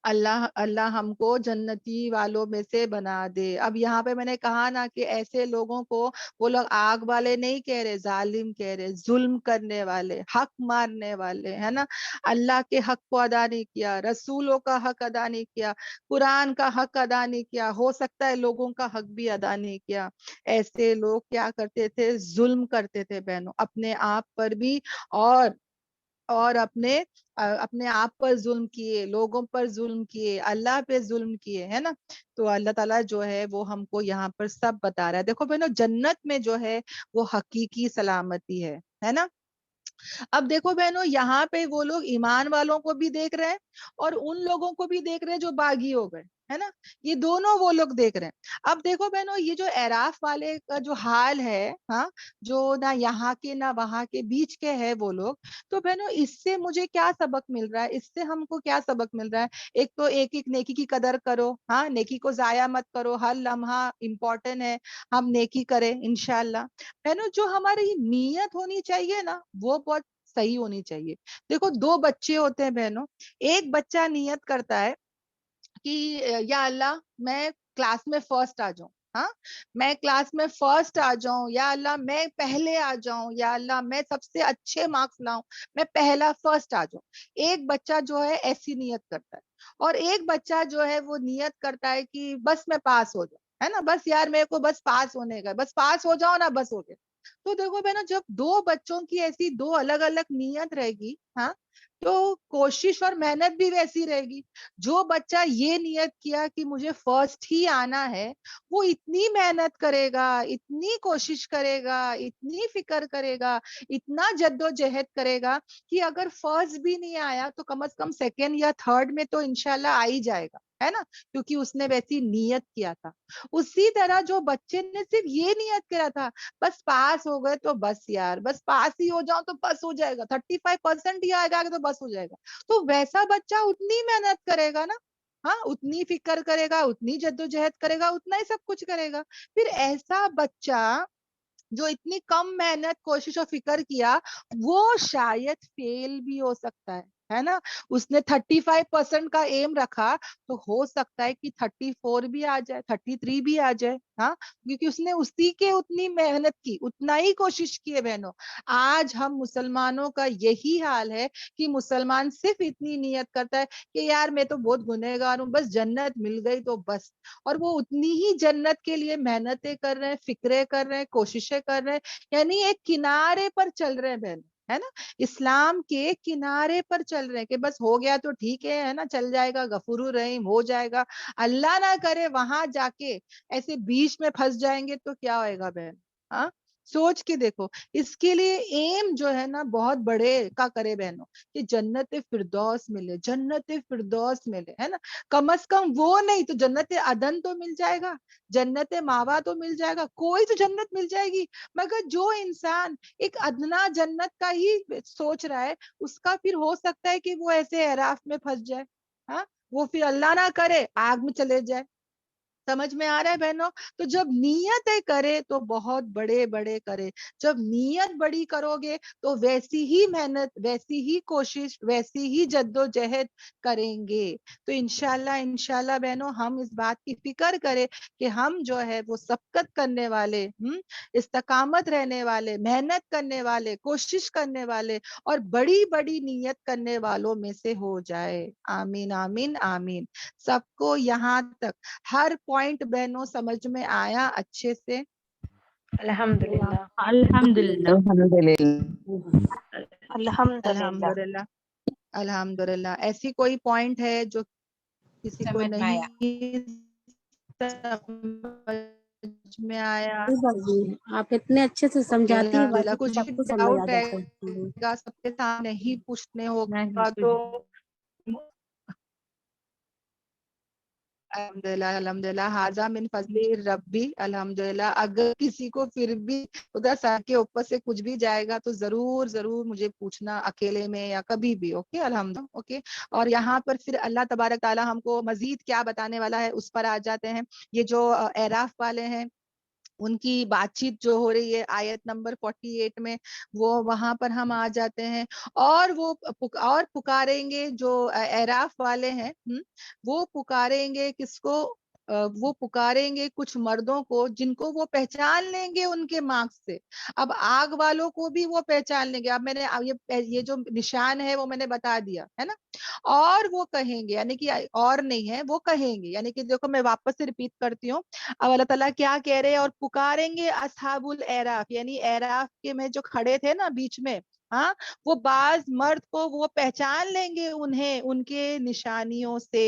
अल्लाह अल्लाह हमको जन्नती वालों में से बना दे। अब यहाँ पे मैंने कहा ना कि ऐसे लोगों को वो लोग आग वाले नहीं कह रहे, जालिम कह रहे, जुल्म करने वाले, हक मारने वाले, है ना। अल्लाह के हक को अदा नहीं किया, रसूलों का हक अदा नहीं किया, कुरान का हक अदा नहीं किया, हो सकता है लोगों का हक भी अदा नहीं किया। ऐसे लोग क्या करते थे, जुल्म करते थे बहनों, अपने आप पर भी और अपने आप पर जुल्म किए, लोगों पर जुल्म किए, अल्लाह पे जुल्म किए, है ना। तो अल्लाह ताला जो है वो हमको यहाँ पर सब बता रहा है। देखो बहनों, जन्नत में जो है वो हकीकी सलामती है ना। अब देखो बहनों, यहाँ पे वो लोग ईमान वालों को भी देख रहे हैं और उन लोगों को भी देख रहे हैं जो बागी हो गए, है ना, ये दोनों वो लोग देख रहे हैं। अब देखो बहनों, ये जो एराफ वाले का जो हाल है, हाँ, जो ना यहाँ के ना वहां के बीच के है वो लोग, तो बहनों इससे मुझे क्या सबक मिल रहा है, इससे हमको क्या सबक मिल रहा है? एक तो एक एक नेकी की कदर करो, हाँ, नेकी को जाया मत करो, हर लम्हा इम्पोर्टेंट है, हम नेकी करें इंशाल्लाह। बहनों जो हमारी नीयत होनी चाहिए ना, वो बहुत सही होनी चाहिए। देखो दो बच्चे होते हैं बहनों, एक बच्चा नियत करता है कि या अल्लाह मैं क्लास में फर्स्ट आ जाऊं, हाँ, मैं क्लास में फर्स्ट आ जाऊं, या अल्लाह मैं पहले आ जाऊं, या अल्लाह मैं सबसे अच्छे मार्क्स लाऊं, मैं पहला फर्स्ट आ जाऊं। एक बच्चा जो है ऐसी नियत करता है, और एक बच्चा जो है वो नियत करता है कि बस मैं पास हो जाऊं, है ना, बस यार मेरे को बस पास होने का, बस पास हो जाओ ना, बस हो गया। तो देखो बहना, जब दो बच्चों की ऐसी दो अलग अलग नियत रहेगी, हाँ, तो कोशिश और मेहनत भी वैसी रहेगी। जो बच्चा ये नियत किया कि मुझे फर्स्ट ही आना है, वो इतनी मेहनत करेगा, इतनी कोशिश करेगा, इतनी फिक्र करेगा, इतना जद्दोजहद करेगा कि अगर फर्स्ट भी नहीं आया तो कम से कम सेकंड या थर्ड में तो इंशाल्लाह आ ही जाएगा, है ना, क्योंकि उसने वैसी नियत किया था। उसी तरह जो बच्चे ने सिर्फ ये नियत किया था, बस पास हो गए तो बस यार, बस पास ही हो जाओ तो बस हो जाएगा, 35% ही आएगा तो बस हो जाएगा, तो वैसा बच्चा उतनी मेहनत करेगा ना, हाँ, उतनी फिक्र करेगा, उतनी जद्दोजहद करेगा, उतना ही सब कुछ करेगा। फिर ऐसा बच्चा जो इतनी कम मेहनत कोशिश और फिक्र किया, वो शायद फेल भी हो सकता है ना। उसने 35% का एम रखा, तो हो सकता है कि 34 भी आ जाए, 33 भी आ जाए, हाँ, क्योंकि उसने उसी के उतनी मेहनत की, उतना ही कोशिश की है बहनों। आज हम मुसलमानों का यही हाल है कि मुसलमान सिर्फ इतनी नियत करता है कि यार मैं तो बहुत गुनहगार हूँ, बस जन्नत मिल गई तो बस, और वो उतनी ही जन्नत के लिए मेहनतें कर रहे हैं, फिक्रे कर रहे हैं, कोशिशें कर रहे हैं, यानी एक किनारे पर चल रहे हैं बहन, है ना, इस्लाम के किनारे पर चल रहे हैं कि बस हो गया तो ठीक है ना, चल जाएगा, गफूर रहीम हो जाएगा। अल्लाह ना करे वहां जाके ऐसे बीच में फंस जाएंगे तो क्या होएगा बहन, हाँ, सोच के देखो। इसके लिए एम जो है ना बहुत बड़े का करे बहनों, कि जन्नत फिरदौस मिले, जन्नत फिरदौस मिले, है ना, कम से कम वो नहीं तो जन्नत अदन तो मिल जाएगा, जन्नत मावा तो मिल जाएगा, कोई तो जन्नत मिल जाएगी। मगर जो इंसान एक अदना जन्नत का ही सोच रहा है, उसका फिर हो सकता है कि वो ऐसे एराफ में फंस जाए, हाँ, वो फिर अल्लाह ना करे आग में चले जाए। समझ में आ रहा है बहनों? तो जब नियतें करे तो बहुत बड़े बड़े करे, जब नियत बड़ी करोगे तो वैसी ही मेहनत, वैसी ही कोशिश, वैसी ही जद्दोजहद करेंगे। तो इंशाल्लाह इंशाल्लाह बहनों, हम इस बात की फिक्र करें कि हम जो है वो सबकत करने वाले, इस्तकामत रहने वाले, मेहनत करने वाले, कोशिश करने वाले और बड़ी बड़ी नियत करने वालों में से हो जाए। आमीन आमीन आमीन। सबको यहाँ तक हर पॉइंट बहनों समझ में आया अच्छे से? अल्हम्दुलिल्लाह। अल्हम्दुलिल्लाह। अल्हम्दुलिल्लाह। अल्हम्दुलिल्लाह। अल्हम्दुलिल्लाह। ऐसी कोई पॉइंट है जो किसी को समझ में आया। नहीं समझ में आया? जी, आप इतने अच्छे से समझाती है अल्हम्दुलिल्लाह। बाकी कुछ भी सबको समझ आ डाउट जाता है। है सबके सामने ही पूछने नहीं होगा कुछ तो अल्हम्दुलिल्लाह अल्हम्दुलिल्लाह। हाजा मिन फजली रब्बी। अल्हम्दुलिल्लाह। अगर किसी को फिर भी उधर सर के ऊपर से कुछ भी जाएगा तो जरूर जरूर मुझे पूछना, अकेले में या कभी भी। ओके अल्हम्दुलिल्लाह। ओके। और यहाँ पर फिर अल्लाह तबारक ताला हमको मजीद क्या बताने वाला है उस पर आ जाते हैं। ये जो एराफ वाले हैं उनकी बातचीत जो हो रही है आयत नंबर 48 में, वो वहां पर हम आ जाते हैं। और वो और पुकारेंगे जो एराफ वाले हैं, वो पुकारेंगे किसको? वो पुकारेंगे कुछ मर्दों को जिनको वो पहचान लेंगे उनके मार्क्स से। अब आग वालों को भी वो पहचान लेंगे। अब मैंने ये जो निशान है वो मैंने बता दिया है ना। और वो कहेंगे, यानी कि और नहीं है, वो कहेंगे, यानी कि देखो मैं वापस से रिपीट करती हूँ। अब अल्लाह ताला क्या कह रहे हैं? और पुकारेंगे असहाबुल एराफ, यानी एराफ के में जो खड़े थे ना बीच में, हाँ, वो बाज मर्द को वो पहचान लेंगे उन्हें उनके निशानियों से।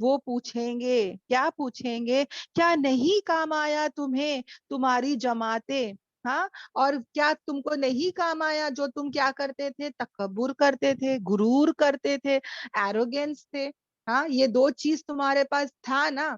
वो पूछेंगे, क्या पूछेंगे? क्या नहीं काम आया तुम्हें तुम्हारी जमातें? ہاں اور کیا تم کو نہیں کام آیا جو تم کیا کرتے تھے؟ تکبر کرتے تھے، غرور کرتے تھے، ایروگینس تھے. ہاں یہ دو چیز تمہارے پاس تھا نا.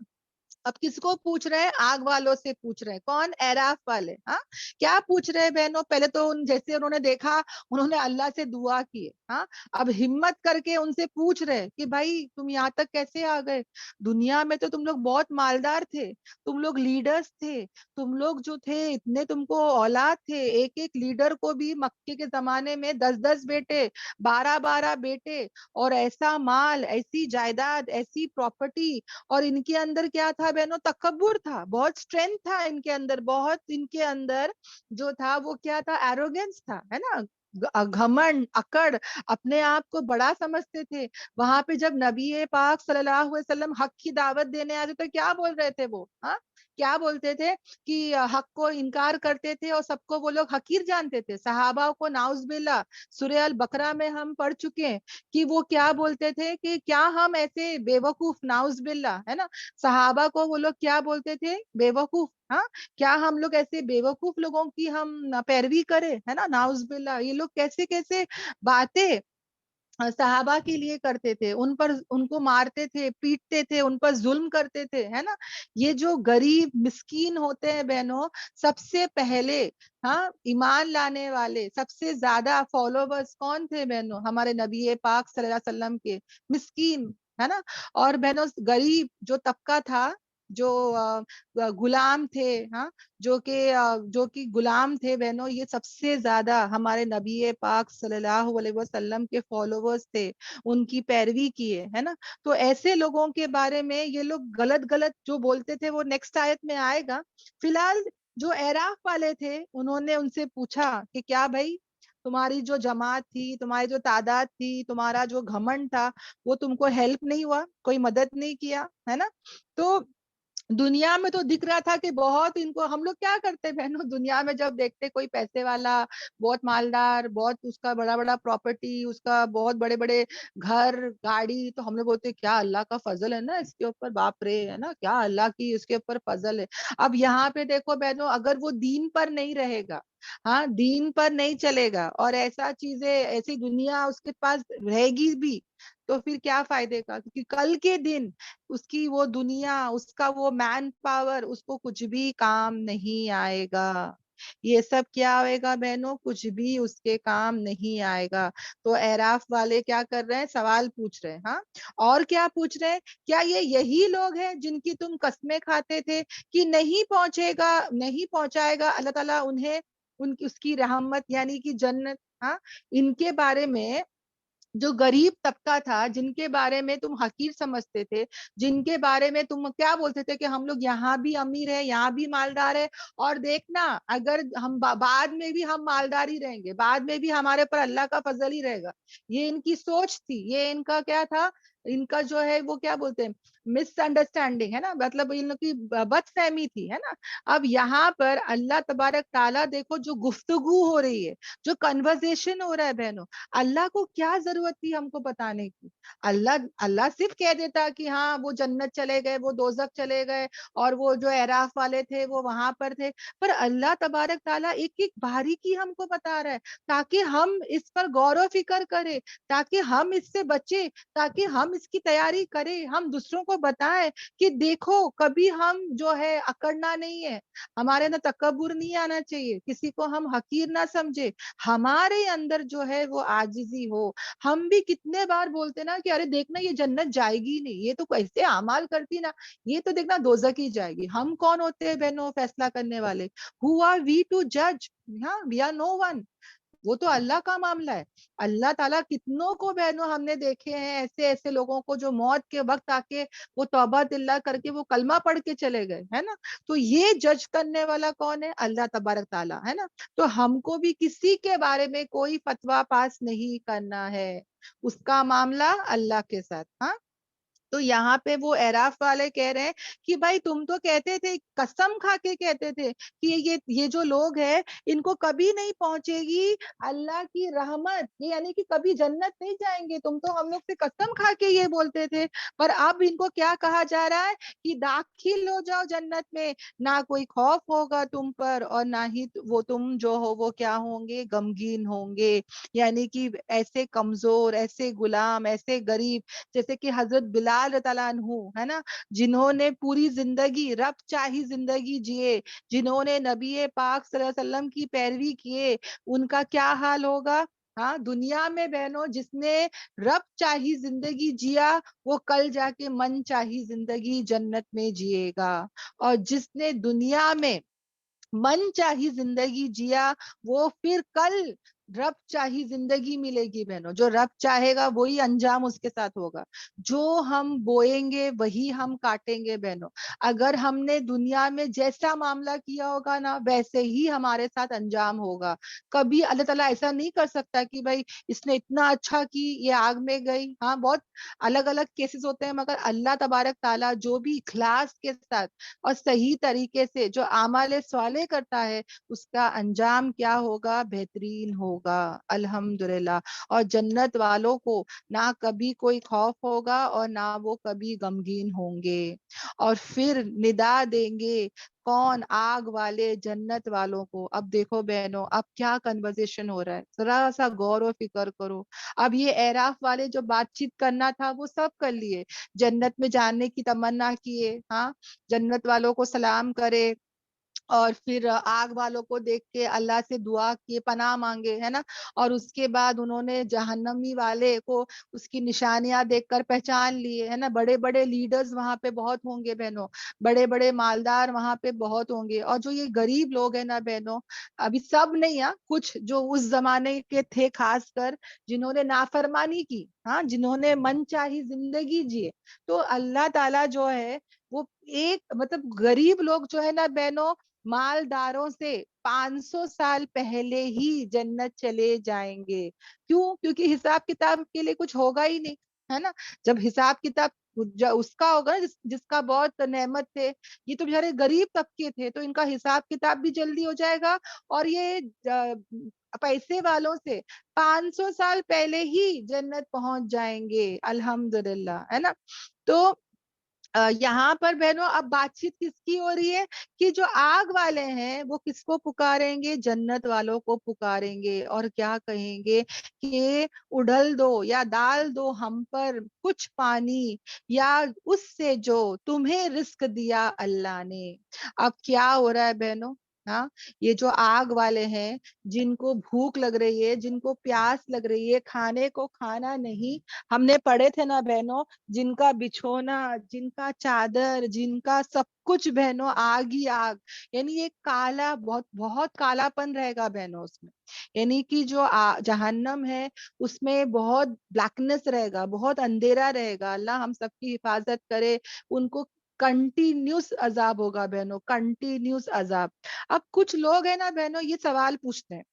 اب کس کو پوچھ رہے ہیں؟ آگ والوں سے پوچھ رہے ہیں. کون؟ اعراف والے. ہاں کیا پوچھ رہے ہیں بہنوں؟ پہلے تو جیسے انہوں نے دیکھا انہوں نے اللہ سے دعا کی. ہاں اب ہمت کر کے ان سے پوچھ رہے کہ بھائی تم یہاں تک کیسے آ گئے؟ دنیا میں تو تم لوگ بہت مالدار تھے، تم لوگ لیڈرز تھے، تم لوگ جو تھے اتنے تم کو اولاد تھے. ایک ایک لیڈر کو بھی مکے کے زمانے میں 10 بیٹے، 12 بیٹے، اور ایسا مال، ایسی جائیداد، ایسی پراپرٹی. اور ان کے اندر کیا تھا بہنوں؟ تکبر تھا. بہت اسٹرینتھ تھا ان کے اندر. بہت ان کے اندر جو تھا وہ کیا تھا؟ ایروگینس تھا، ہے نا، گھمنڈ، اکڑ، اپنے آپ کو بڑا سمجھتے تھے. وہاں پہ جب نبی پاک صلی اللہ علیہ وسلم حق کی دعوت دینے آتے تو کیا بول رہے تھے وہ؟ ہاں کیا بولتے تھے؟ کہ حق کو انکار کرتے تھے اور سب کو وہ لوگ حقیر جانتے تھے. صحابہ کو نعوذ باللہ سورہ البقرہ میں ہم پڑھ چکے ہیں کہ وہ کیا بولتے تھے کہ کیا ہم ایسے بے وقوف، نعوذ باللہ، ہے نا، صحابہ کو وہ لوگ کیا بولتے تھے؟ بے وقوف. ہاں کیا ہم لوگ ایسے بے وقوف لوگوں کی ہم پیروی کرے؟ ہے نا، نعوذ باللہ. یہ لوگ کیسے کیسے باتیں صحابہ کے لیے کرتے تھے، ان پر، ان کو مارتے تھے، پیٹتے تھے، ان پر ظلم کرتے تھے، ہے نا. یہ جو غریب مسکین ہوتے ہیں بہنوں، سب سے پہلے ہاں ایمان لانے والے سب سے زیادہ فالوورز کون تھے بہنوں؟ ہمارے نبی پاک صلی اللہ علیہ وسلم کے. مسکین، ہے نا. اور بہنوں غریب جو طبقہ تھا، جو غلام تھے، ہاں جو کہ غلام تھے بہنوں، یہ سب سے زیادہ ہمارے نبی پاک صلی اللہ علیہ وسلم کے فالوورز تھے، ان کی پیروی کیے، ہے نا. تو ایسے لوگوں کے بارے میں یہ لوگ غلط غلط جو بولتے تھے وہ نیکسٹ آیت میں آئے گا. فی الحال جو اعراف والے تھے انہوں نے ان سے پوچھا کہ کیا بھائی تمہاری جو جماعت تھی، تمہاری جو تعداد تھی، تمہارا جو گھمنڈ تھا، وہ تم کو ہیلپ نہیں ہوا؟ کوئی مدد نہیں کیا؟ ہے نا. تو دنیا میں تو دکھ رہا تھا کہ بہت ان کو، ہم لوگ کیا کرتے بہنوں دنیا میں جب دیکھتے کوئی پیسے والا، بہت مالدار، بہت اس کا بڑا بڑا پراپرٹی، اس کا بہت بڑے بڑے گھر، گاڑی، تو ہم لوگ بولتے کیا اللہ کا فضل ہے نا اس کے اوپر، باپ رے، ہے نا، کیا اللہ کی اس کے اوپر فضل ہے. اب یہاں پہ دیکھو بہنوں، اگر وہ دین پر نہیں رہے گا، ہاں دین پر نہیں چلے گا، اور ایسا چیزیں، ایسی دنیا اس کے پاس رہے گی بھی، تو پھر کیا فائدے کا؟ کیونکہ کل کے دن اس کی وہ دنیا، اس کا وہ مین پاور اس کو کچھ بھی کام نہیں آئے گا. یہ سب کیا ہوئے گا بہنوں؟ کچھ بھی اس کے کام نہیں آئے گا. تو اعراف والے کیا کر رہے ہیں؟ سوال پوچھ رہے ہیں. ہاں اور کیا پوچھ رہے ہیں؟ کیا یہ یہی لوگ ہیں جن کی تم قسمیں کھاتے تھے کہ نہیں پہنچے گا، نہیں پہنچائے گا اللہ تعالیٰ انہیں اس کی رحمت یعنی کہ جنت؟ ہاں ان کے بارے میں جو غریب طبقہ تھا، جن کے بارے میں تم حقیر سمجھتے تھے، جن کے بارے میں تم کیا بولتے تھے کہ ہم لوگ یہاں بھی امیر ہے، یہاں بھی مالدار ہے، اور دیکھنا اگر ہم بعد میں بھی ہم مالدار ہی رہیں گے، بعد میں بھی ہمارے پر اللہ کا فضل ہی رہے گا. یہ ان کی سوچ تھی، یہ ان کا کیا تھا؟ ان کا جو ہے وہ کیا بولتے ہیں، مس انڈرسٹینڈنگ، ہے نا، مطلب ان لوگ کی بد فہمی تھی، ہے نا. اب یہاں پر اللہ تبارک تعالیٰ دیکھو جو گفتگو ہو رہی ہے، جو کنورزیشن ہو رہا ہے بہنوں، اللہ کو کیا ضرورت تھی ہم کو بتانے کی؟ اللہ صرف کہہ دیتا کہ ہاں وہ جنت چلے گئے، وہ دوزخ چلے گئے، اور وہ جو اعراف والے تھے وہ وہاں پر تھے. پر اللہ تبارک تعالیٰ ایک ایک باریکی ہم کو بتا رہا ہے تاکہ ہم اس پر غور و فکر کریں، تاکہ ہم اس سے بچیں، تاکہ ہم اس کی تیاری کریں، ہم دوسروں کو بتائیں کہ دیکھو کبھی ہم جو ہے اکڑنا نہیں ہے، ہمارے اندر تکبر نہیں آنا چاہیے، کسی کو ہم حقیر نہ سمجھے، ہمارے اندر جو ہے وہ عاجزی ہو. ہم بھی کتنے بار بولتے نا کہ ارے دیکھنا یہ جنت جائے گی نہیں، یہ تو ایسے اعمال کرتی نا، یہ تو دیکھنا دوزخ ہی جائے گی. ہم کون ہوتے ہیں بہنوں فیصلہ کرنے والے؟ Who are we to judge؟ ہاں we are no one. وہ تو اللہ کا معاملہ ہے. اللہ تعالیٰ کتنوں کو بہنوں ہم نے دیکھے ہیں ایسے ایسے لوگوں کو جو موت کے وقت آ کے وہ توبہ اللہ کر کے وہ کلمہ پڑھ کے چلے گئے، ہے نا. تو یہ جج کرنے والا کون ہے؟ اللہ تبارک تعالیٰ، ہے نا. تو ہم کو بھی کسی کے بارے میں کوئی فتویٰ پاس نہیں کرنا ہے، اس کا معاملہ اللہ کے ساتھ. ہاں تو यहाँ पे वो एराफ वाले कह रहे हैं कि भाई तुम तो कहते थे, कसम खा के कहते थे कि ये जो लोग हैं इनको कभी नहीं पहुंचेगी अल्लाह की रहमत, ये यानी कि कभी जन्नत नहीं जाएंगे, तुम तो हम लोग से कसम खा के ये बोलते थे। पर अब इनको क्या कहा जा रहा है कि दाखिल हो जाओ जन्नत में, ना कोई खौफ होगा तुम पर और ना ही वो तुम जो हो वो क्या होंगे, गमगीन होंगे। यानी कि ऐसे कमजोर, ऐसे गुलाम, ऐसे गरीब, जैसे कि हजरत बिलाल रज़ियल्लाहु अन्हु है ना, जिन्होंने पूरी जिंदगी रब चाही जिंदगी जिए, जिन्होंने नबी पाक सल्लल्लाहु अलैहि वसल्लम की पैरवी किए, उनका क्या हाल होगा। हाँ, दुनिया में बहनों जिसने रब चाही जिंदगी जिया वो कल जाके मन चाही जिंदगी जन्नत में जिएगा, और जिसने दुनिया में मन चाही जिंदगी जिया वो फिर कल रब चाही जिंदगी मिलेगी। बहनों जो रब चाहेगा वही अंजाम उसके साथ होगा, जो हम बोएंगे वही हम काटेंगे। बहनों अगर हमने दुनिया में जैसा मामला किया होगा ना वैसे ही हमारे साथ अंजाम होगा। कभी अल्लाह ताला ऐसा नहीं कर सकता कि भाई इसने इतना अच्छा की ये आग में गई। हाँ, बहुत अलग अलग केसेस होते हैं, मगर अल्लाह तबारक ताला जो भी इखलास के साथ और सही तरीके से जो आमाल स्वाले करता है उसका अंजाम क्या होगा, बेहतरीन होगा अल्हम्दुलिल्लाह। और जन्नत वालों को ना कभी कोई खौफ होगा और ना वो कभी गमगीन होंगे। और फिर निदा देंगे कौन, आग वाले जन्नत वालों को। अब देखो बहनों अब क्या कन्वर्सेशन हो रहा है, जरा सा गौर और फिक्र करो। अब ये एराफ वाले जो बातचीत करना था वो सब कर लिए, जन्नत में जाने की तमन्ना किए, हाँ, जन्नत वालों को सलाम करे, और फिर आग वालों को देख के अल्लाह से दुआ किए, पनाह मांगे, है ना। और उसके बाद उन्होंने जहन्नमी वाले को उसकी निशानियां देखकर पहचान लिए, है ना। बड़े बड़े लीडर्स वहां पे बहुत होंगे बहनों, बड़े बड़े मालदार वहां पे बहुत होंगे, और जो ये गरीब लोग है ना बहनों, अभी सब नहीं, हाँ, कुछ जो उस जमाने के थे खासकर जिन्होंने नाफरमानी की, हाँ, जिन्होंने मनचाही जिंदगी जिए, तो अल्लाह ताला जो है वो एक मतलब गरीब लोग जो है ना बहनों मालदारों से 500 साल पहले ही जन्नत चले जाएंगे। क्यों? क्योंकि हिसाब किताब के लिए कुछ होगा ही नहीं, है ना। जब हिसाब किताब उसका होगा ना जिसका बहुत नेमत थे, ये तो बेचारे गरीब तबके थे, तो इनका हिसाब किताब भी जल्दी हो जाएगा। और ये पैसे वालों से 500 साल पहले ही जन्नत पहुंच जाएंगे अल्हम्दुलिल्लाह, है ना। तो यहाँ पर बहनों अब बातचीत किसकी हो रही है कि जो आग वाले हैं वो किसको पुकारेंगे, जन्नत वालों को पुकारेंगे, और क्या कहेंगे कि उड़ल दो या डाल दो हम पर कुछ पानी, या उससे जो तुम्हें रिस्क दिया अल्लाह ने। अब क्या हो रहा है बहनों, हाँ, ये जो आग वाले हैं जिनको भूख लग रही है, जिनको प्यास लग रही है, खाने को खाना नहीं, हमने पढ़े थे ना बहनों, जिनका बिछोना, जिनका चादर, जिनका सब कुछ बहनों आग ही आग, यानी ये काला, बहुत बहुत कालापन रहेगा बहनों उसमें। यानी कि जो जहन्नम है उसमें बहुत ब्लैकनेस रहेगा, बहुत अंधेरा रहेगा, अल्लाह हम सबकी हिफाजत करे। उनको कंटिन्यूस अजाब होगा बहनों, कंटिन्यूस अजाब। अब कुछ लोग है ना बहनों ये सवाल पूछते हैं,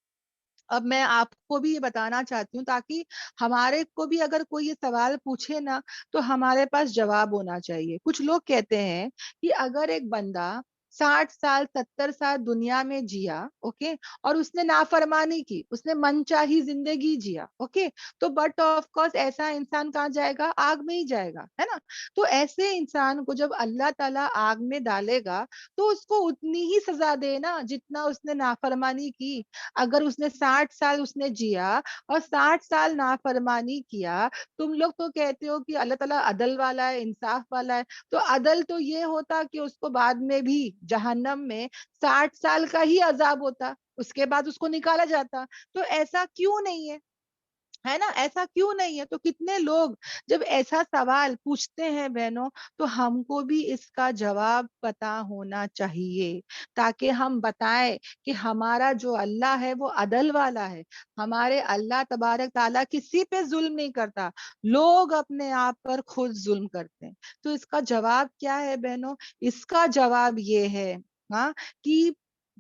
अब मैं आपको भी ये बताना चाहती हूँ ताकि हमारे को भी अगर कोई ये सवाल पूछे ना तो हमारे पास जवाब होना चाहिए। कुछ लोग कहते हैं कि अगर एक बंदा 60 साल 70 साल दुनिया में जिया, ओके, और उसने नाफरमानी की, उसने मनचाही जिंदगी जिया, ओके, तो बट ऑफ कोर्स ऐसा इंसान कहाँ जाएगा, आग में ही जाएगा, है ना। तो ऐसे इंसान को जब अल्लाह ताला आग में डालेगा तो उसको उतनी ही सजा देना जितना उसने नाफरमानी की। अगर उसने 60 साल उसने जिया और 60 साल नाफरमानी किया, तुम लोग तो कहते हो कि अल्लाह ताला अदल वाला है, इंसाफ वाला है, तो अदल तो ये होता कि उसको बाद में भी जहन्नम में 60 साल का ही अजाब होता, उसके बाद उसको निकाला जाता। तो ऐसा क्यों नहीं है ना, ऐसा क्यों नहीं है। तो कितने लोग जब ऐसा सवाल पूछते हैं बहनों तो हमको भी इसका जवाब पता होना चाहिए, ताकि हम बताएं कि हमारा जो अल्लाह है वो अदल वाला है। हमारे अल्लाह तबारक ताला किसी पे जुल्म नहीं करता, लोग अपने आप पर खुद जुल्म करते हैं। तो इसका जवाब क्या है बहनों, इसका जवाब ये है, हाँ, कि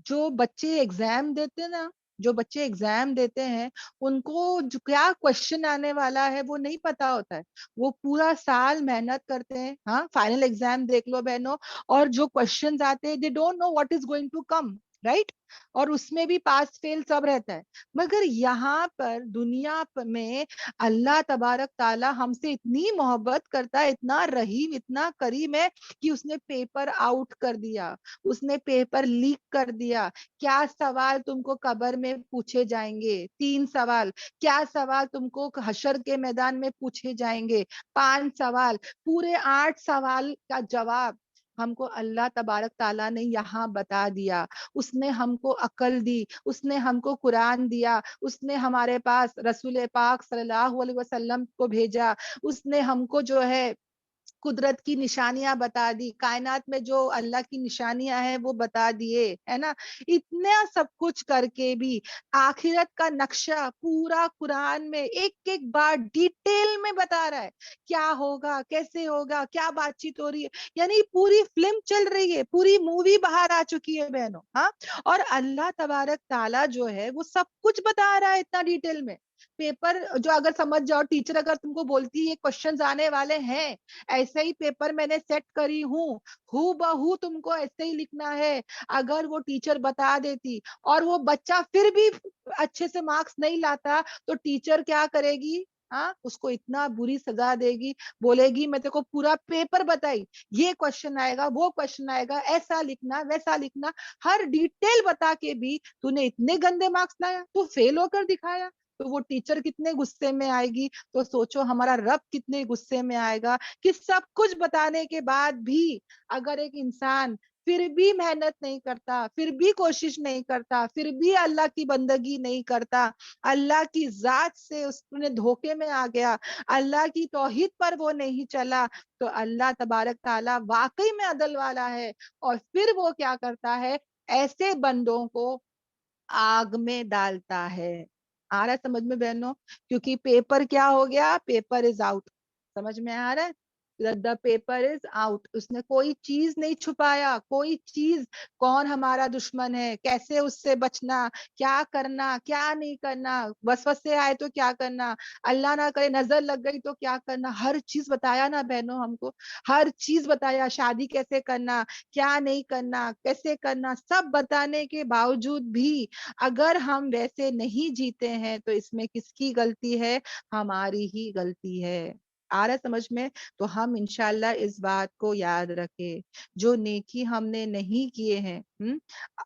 जो बच्चे एग्जाम देते ना, جو بچے ایگزام دیتے ہیں ان کو جو کیا کوشچن آنے والا ہے وہ نہیں پتا ہوتا ہے. وہ پورا سال محنت کرتے ہیں, ہاں فائنل ایگزام دیکھ لو بہنوں, اور جو کوشچنز آتے ہیں they don't know what is going to come, right? اور اس میں بھی پاس فیل سب رہتا ہے. مگر یہاں پر دنیا میں اللہ تبارک تعالیٰ ہم سے اتنی محبت کرتا ہے, اتنا رحیم, اتنا کریم ہے کہ اس نے پیپر آؤٹ کر دیا, اس نے پیپر لیک کر دیا. کیا سوال تم کو قبر میں پوچھے جائیں گے؟ 3 سوال. کیا سوال تم کو حشر کے میدان میں پوچھے جائیں گے؟ 5 سوال. پورے 8 سوال کا جواب ہم کو اللہ تبارک تعالیٰ نے یہاں بتا دیا. اس نے ہم کو عقل دی, اس نے ہم کو قرآن دیا, اس نے ہمارے پاس رسول پاک صلی اللہ علیہ وسلم کو بھیجا, اس نے ہم کو جو ہے قدرت کی نشانیاں بتا دی, کائنات میں جو اللہ کی نشانیاں ہیں وہ بتا دیے, ہے نا. اتنا سب کچھ کر کے بھی آخرت کا نقشہ پورا قرآن میں ایک ایک بار ڈیٹیل میں بتا رہا ہے, کیا ہوگا, کیسے ہوگا, کیا بات چیت ہو رہی ہے. یعنی پوری فلم چل رہی ہے, پوری مووی باہر آ چکی ہے بہنوں, ہاں. اور اللہ تبارک تعالیٰ جو ہے وہ سب کچھ بتا رہا ہے اتنا ڈیٹیل میں. پیپر جو اگر سمجھ جاؤ, ٹیچر اگر تم کو بولتی ہے یہ کوشچنز آنے والے ہیں, ایسے ہی پیپر میں نے سیٹ کری ہوں, ہو بہو تم کو ایسے ہی لکھنا ہے. اگر وہ ٹیچر بتا دیتی اور وہ بچہ پھر بھی اچھے سے مارکس نہیں لاتا تو ٹیچر کیا کرے گی؟ ہاں, اس کو اتنا بری سزا دے گی, بولے گی میں تے کو پورا پیپر بتائی, یہ کوشچن آئے گا, وہ کوشچن آئے گا, ایسا لکھنا, ویسا لکھنا, ہر ڈیٹیل بتا کے بھی تو نے اتنے گندے مارکس لایا, تو فیل ہو کر دکھایا. تو وہ ٹیچر کتنے غصے میں آئے گی, تو سوچو ہمارا رب کتنے غصے میں آئے گا کہ سب کچھ بتانے کے بعد بھی اگر ایک انسان پھر بھی محنت نہیں کرتا, پھر بھی کوشش نہیں کرتا, پھر بھی اللہ کی بندگی نہیں کرتا, اللہ کی ذات سے اس نے دھوکے میں آ گیا, اللہ کی توحید پر وہ نہیں چلا, تو اللہ تبارک تعالیٰ واقعی میں عدل والا ہے. اور پھر وہ کیا کرتا ہے, ایسے بندوں کو آگ میں ڈالتا ہے. آ رہا ہے سمجھ میں بہنوں؟ کیونکہ پیپر کیا ہو گیا, پیپر از آؤٹ. سمجھ میں آ رہا ہے؟ the paper is out. اس نے کوئی چیز نہیں چھپایا, کوئی چیز. کون ہمارا دشمن ہے, کیسے اس سے بچنا, کیا کرنا, کیا نہیں کرنا, وسوسے آئے تو کیا کرنا, اللہ نہ کرے نظر لگ گئی تو کیا کرنا, ہر چیز بتایا نا بہنوں ہم کو, ہر چیز بتایا. شادی کیسے کرنا, کیا نہیں کرنا, کیسے کرنا, سب بتانے کے باوجود بھی اگر ہم ویسے نہیں جیتے ہیں تو اس میں کس کی غلطی ہے؟ ہماری ہی غلطی ہے. آ رہا سمجھ میں؟ تو ہم انشاءاللہ اس بات کو یاد رکھے, جو نیکی ہم نے نہیں کیے ہیں,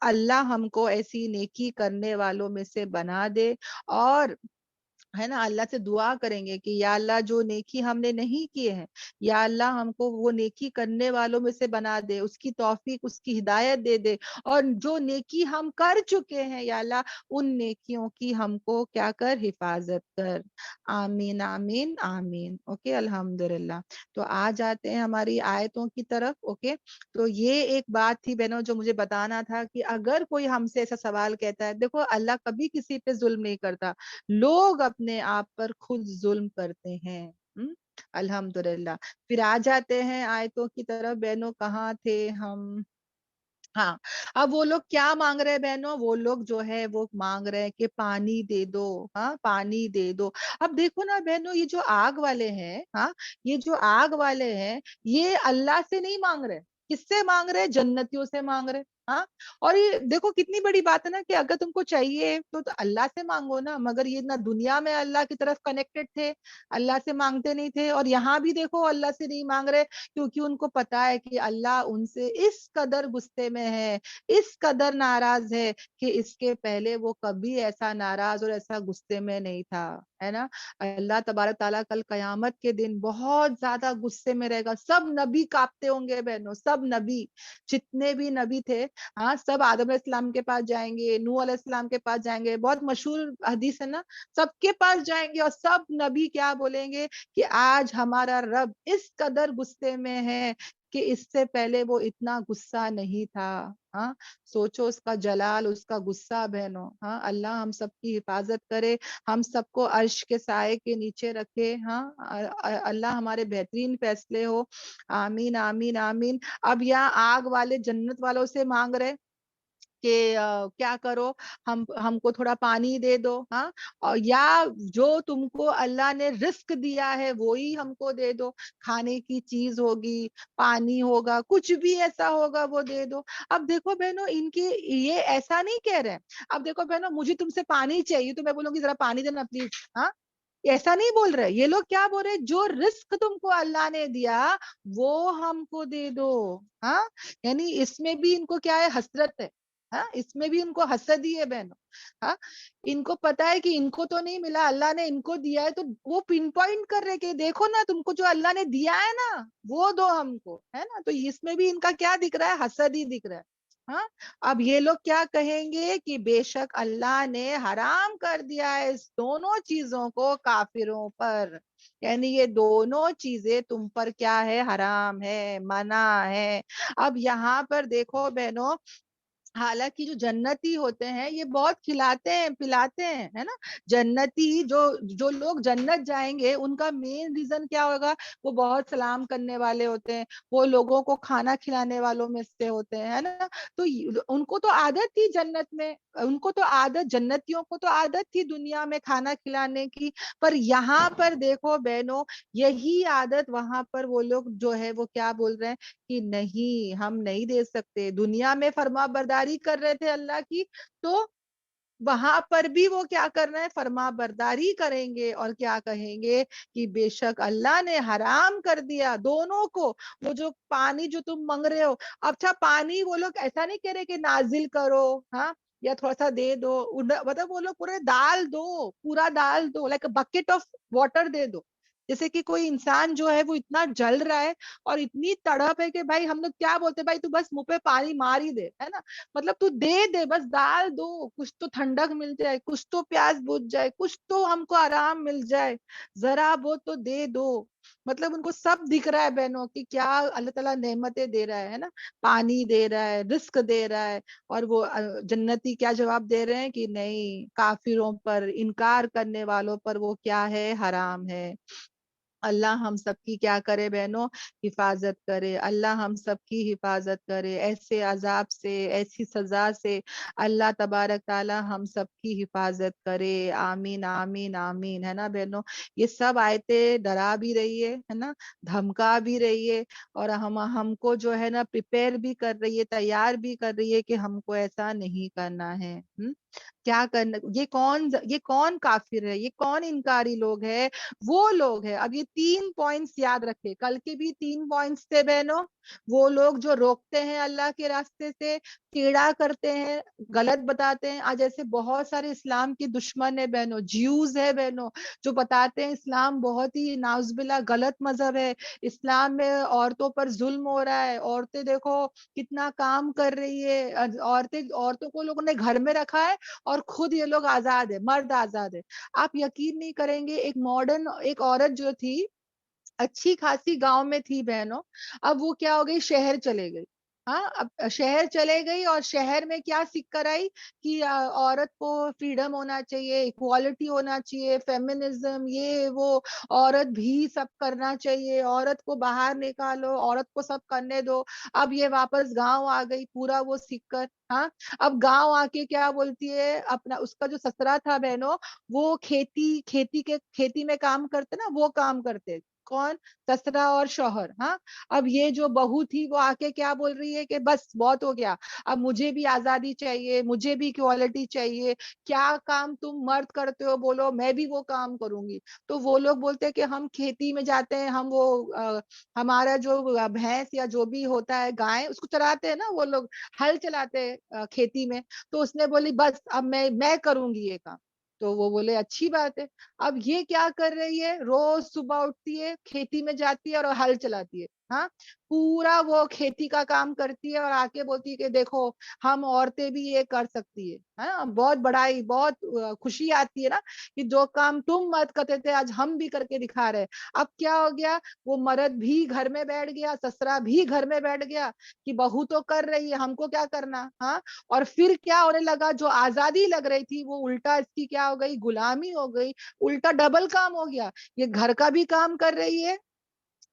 اللہ ہم کو ایسی نیکی کرنے والوں میں سے بنا دے. اور ہے نا, اللہ سے دعا کریں گے کہ یا اللہ جو نیکی ہم نے نہیں کیے ہیں, یا اللہ ہم کو وہ نیکی کرنے والوں میں سے بنا دے, اس کی توفیق, اس کی ہدایت دے دے. اور جو نیکی ہم کر چکے ہیں یا اللہ ان نیکیوں کی ہم کو کیا کر, حفاظت کر. آمین آمین آمین. اوکے, الحمدللہ. تو آ جاتے ہیں ہماری آیتوں کی طرف. اوکے, تو یہ ایک بات تھی بہنوں جو مجھے بتانا تھا کہ اگر کوئی ہم سے ایسا سوال کہتا ہے, دیکھو اللہ کبھی کسی پہ ظلم نہیں کرتا, لوگ اپنے آپ پر خود ظلم کرتے ہیں. الحمدللہ. پھر آ جاتے ہیں آیتوں کی طرف بہنوں. کہاں تھے ہم؟ ہاں, اب وہ لوگ کیا مانگ رہے ہیں بہنوں؟ وہ لوگ جو ہے وہ مانگ رہے ہیں کہ پانی دے دو, ہاں پانی دے دو. اب دیکھو نا بہنوں, یہ جو آگ والے ہیں, ہاں یہ جو آگ والے ہیں, یہ اللہ سے نہیں مانگ رہے. کس سے مانگ رہے؟ جنتیوں سے مانگ رہے. ہاں, اور یہ دیکھو کتنی بڑی بات ہے نا کہ اگر تم کو چاہیے تو اللہ سے مانگو نا. مگر یہ نہ دنیا میں اللہ کی طرف کنیکٹڈ تھے, اللہ سے مانگتے نہیں تھے, اور یہاں بھی دیکھو اللہ سے نہیں مانگ رہے, کیونکہ ان کو پتا ہے کہ اللہ ان سے اس قدر غصے میں ہے, اس قدر ناراض ہے کہ اس کے پہلے وہ کبھی ایسا ناراض اور ایسا غصے میں نہیں تھا, ہے نا. اللہ تبارک تعالیٰ کل قیامت کے دن بہت زیادہ غصے میں رہے گا. سب نبی کانپتے ہوں گے بہنوں, سب نبی, جتنے بھی نبی تھے, ہاں سب آدم علیہ السلام کے پاس جائیں گے, نوح علیہ السلام کے پاس جائیں گے, بہت مشہور حدیث ہے نا, سب کے پاس جائیں گے اور سب نبی کیا بولیں گے کہ آج ہمارا رب اس قدر غصے میں ہے کہ اس سے پہلے وہ اتنا غصہ نہیں تھا. ہاں, سوچو اس کا جلال, اس کا غصہ بہنوں. ہاں, اللہ ہم سب کی حفاظت کرے, ہم سب کو عرش کے سائے کے نیچے رکھے. ہاں, اللہ ہمارے بہترین فیصلے ہو. آمین آمین آمین. اب یہاں آگ والے جنت والوں سے مانگ رہے, کہ کیا کرو, हमको थोड़ा पानी दे दो, हाँ, और या जो तुमको अल्लाह ने रिस्क दिया है वो ही हमको दे दो, खाने की चीज होगी, पानी होगा, कुछ भी ऐसा होगा वो दे दो. अब देखो बहनों, इनके ये ऐसा नहीं कह रहे हैं. अब देखो बहनों, मुझे तुमसे पानी चाहिए तो मैं बोलूंगी जरा पानी देना प्लीज, हाँ, ऐसा नहीं बोल रहे. ये लोग क्या बोल रहे, जो रिस्क तुमको अल्लाह ने दिया वो हमको दे दो. हाँ, यानी इसमें भी इनको क्या है, हसरत है. हाँ, इसमें भी इनको हसद ही है बहनों. हाँ, इनको पता है कि इनको तो नहीं मिला, अल्लाह ने इनको दिया है, तो वो पिन पॉइंट कर रहे कि देखो ना, तुमको जो अल्लाह ने दिया है ना वो दो हमको, है ना. तो इसमें भी इनका क्या दिख रहा है, हसद ही दिख रहा है. हाँ, अब ये लोग क्या कहेंगे कि बेशक अल्लाह ने हराम कर दिया है इस दोनों चीजों को काफिरों पर, यानी ये दोनों चीजें तुम पर क्या है, हराम है, मना है. अब यहाँ पर देखो बहनों, हालांकि जो जन्नती होते हैं ये बहुत खिलाते हैं पिलाते हैं, है ना. जन्नती जो जो लोग जन्नत जाएंगे उनका मेन रीजन क्या होगा, वो बहुत सलाम करने वाले होते हैं, वो लोगों को खाना खिलाने वालों में से होते हैं, है ना. तो उनको तो आदत थी जन्नत में, उनको तो आदत, जन्नतियों को तो आदत थी दुनिया में खाना खिलाने की. पर यहाँ पर देखो बहनों, यही आदत वहां पर वो लोग जो है वो क्या बोल रहे हैं कि नहीं, हम नहीं दे सकते. दुनिया में फर्मा बरदारी कर रहे थे अल्लाह की, तो वहां पर भी वो क्या कर रहे हैं, फर्मा बरदारी करेंगे और क्या कहेंगे कि बेशक अल्लाह ने हराम कर दिया दोनों को. वो जो पानी जो तुम मांग रहे हो, अच्छा पानी वो लोग ऐसा नहीं कह रहे कि नाजिल करो, हाँ, या थोड़ा सा दे दो, मतलब वो लोग पूरे डाल दो, पूरा डाल दो, लाइक बकेट ऑफ वाटर दे दो. जैसे कि कोई इंसान जो है वो इतना जल रहा है और इतनी तड़प है कि भाई हम लोग क्या बोलते हैं, भाई तू बस मुंह पे पानी मार ही दे, है ना. मतलब तू दे दे, बस डाल दो, कुछ तो ठंडक मिल जाए, कुछ तो प्यास बुझ जाए, कुछ तो हमको आराम मिल जाए, जरा वो तो दे दो. मतलब उनको सब दिख रहा है बहनों की क्या अल्लाह ताला नेमतें दे रहा है ना, पानी दे रहा है, रिस्क दे रहा है. और वो जन्नती क्या जवाब दे रहे हैं कि नहीं, काफिरों पर, इनकार करने वालों पर वो क्या है, हराम है. अल्लाह हम सबकी क्या करे बहनों, हिफाजत करे. अल्लाह हम सबकी हिफाजत करे ऐसे अजाब से, ऐसी सजा से. अल्लाह तबारक ताला हम सबकी हिफाजत करे. आमीन आमीन आमीन, है ना बहनों. ये सब आयतें डरा भी रही है ना, धमका भी रही है, और हमको जो है ना प्रिपेयर भी कर रही है, तैयार भी कर रही है कि हमको ऐसा नहीं करना है. क्या करना, ये कौन काफिर है, ये कौन इनकारी लोग है, वो लोग है. अब ये 3 पॉइंट्स याद रखे, कल के भी 3 पॉइंट्स थे बहनों. वो लोग जो रोकते हैं अल्लाह के रास्ते से, कीड़ा करते हैं, गलत बताते हैं. आज ऐसे बहुत सारे इस्लाम के दुश्मन है बहनों, ज्यूज है बहनों, जो बताते हैं इस्लाम बहुत ही नाउजुबिल्लाह गलत मजहब है, इस्लाम में औरतों पर जुल्म हो रहा है, औरतें देखो कितना काम कर रही है, औरतों को लोगों ने घर में रखा है और खुद ये लोग आजाद है, मर्द आजाद है. आप यकीन नहीं करेंगे, एक मॉडर्न एक औरत जो थी, अच्छी खासी गांव में थी बहनों, अब वो क्या हो गई, शहर चले गई. हाँ, अब शहर चले गई और शहर में क्या सीख कर आई कि औरत को फ्रीडम होना चाहिए, इक्वालिटी होना चाहिए, फेमिनिज्म, ये वो, औरत भी सब करना चाहिए, औरत को बाहर निकालो, औरत को सब करने दो. अब ये वापस गांव आ गई पूरा वो सीख कर. हाँ, अब गांव आके क्या बोलती है, अपना उसका जो ससुरा था बहनों, वो खेती में काम करते ना, वो काम करते. कौन, ससुरा और शौहर. हाँ, अब ये जो बहू थी वो आके क्या बोल रही है कि बस बहुत हो गया, अब मुझे भी आजादी चाहिए, मुझे भी इक्वालिटी चाहिए, क्या काम तुम मर्द करते हो बोलो, मैं भी वो काम करूंगी. तो वो लोग बोलते हैं कि हम खेती में जाते हैं, हम वो हमारा जो भैंस या जो भी होता है, गाय, उसको चराते हैं ना वो लोग, हल चलाते हैं खेती में. तो उसने बोली बस अब मैं करूंगी ये काम. तो वो बोले अच्छी बात है. अब ये क्या कर रही है, रोज सुबह उठती है, खेती में जाती है और हल चलाती है. हाँ, पूरा वो खेती का काम करती है और आके बोलती है कि देखो हम औरतें भी ये कर सकती है. हाँ, बहुत बड़ाई, बहुत खुशी आती है ना कि जो काम तुम मत करते थे आज हम भी करके दिखा रहे. अब क्या हो गया, वो मर्द भी घर में बैठ गया, ससुरा भी घर में बैठ गया कि बहू तो कर रही है, हमको क्या करना. हाँ, और फिर क्या होने लगा, जो आजादी लग रही थी वो उल्टा इसकी क्या हो गई, गुलामी हो गई, उल्टा डबल काम हो गया. ये घर का भी काम कर रही है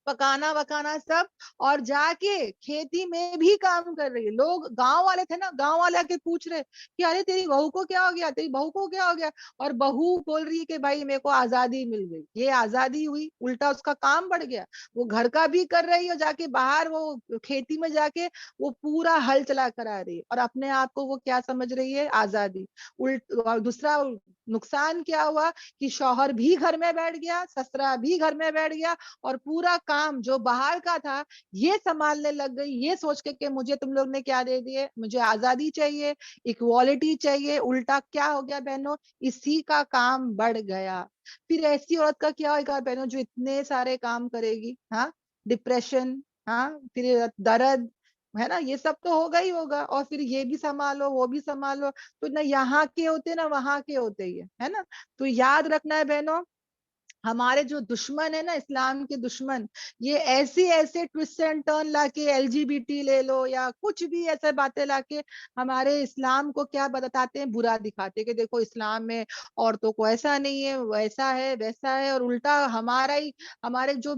पकाना वकाना सब, और जाके खेती में भी काम कर रही है। लोग गांव वाले थे ना, गांव वाले आके पूछ रहे कि अरे तेरी बहू को क्या हो गया, तेरी बहू को क्या हो गया, और बहू बोल रही है कि भाई मेरे को आजादी मिल गई। ये आजादी हुई, उल्टा उसका काम बढ़ गया, वो घर का भी कर रही है, जाके बाहर वो खेती में जाके वो पूरा हल चला कर आ रही है, और अपने आप को वो क्या समझ रही है, आजादी। और दूसरा नुकसान क्या हुआ कि शौहर भी घर में बैठ गया, ससुरा भी घर में बैठ गया, और पूरा काम जो बाहर का था ये संभालने लग गई, ये सोच के कि मुझे तुम लोग ने क्या दे दिए, मुझे आजादी चाहिए, इक्वालिटी चाहिए। उल्टा क्या हो गया बहनों, इसी का काम बढ़ गया। फिर ऐसी औरत का क्या होगा बहनों जो इतने सारे काम करेगी, हाँ, डिप्रेशन, हाँ, फिर दर्द, है ना, ये सब तो होगा ही होगा, और फिर ये भी संभालो वो भी संभालो, तो ना यहाँ के होते ना वहां के होते ही है ना। तो याद रखना है बहनों, हमारे जो दुश्मन है ना, इस्लाम के दुश्मन, ये ऐसे ऐसे ट्विस्ट एंड टर्न लाके, एलजीबीटी ले लो या कुछ भी ऐसे बातें लाके हमारे इस्लाम को क्या बताते हैं, बुरा दिखाते हैं कि देखो इस्लाम में औरतों को ऐसा नहीं है, वैसा है वैसा है, और उल्टा हमारा ही, हमारे जो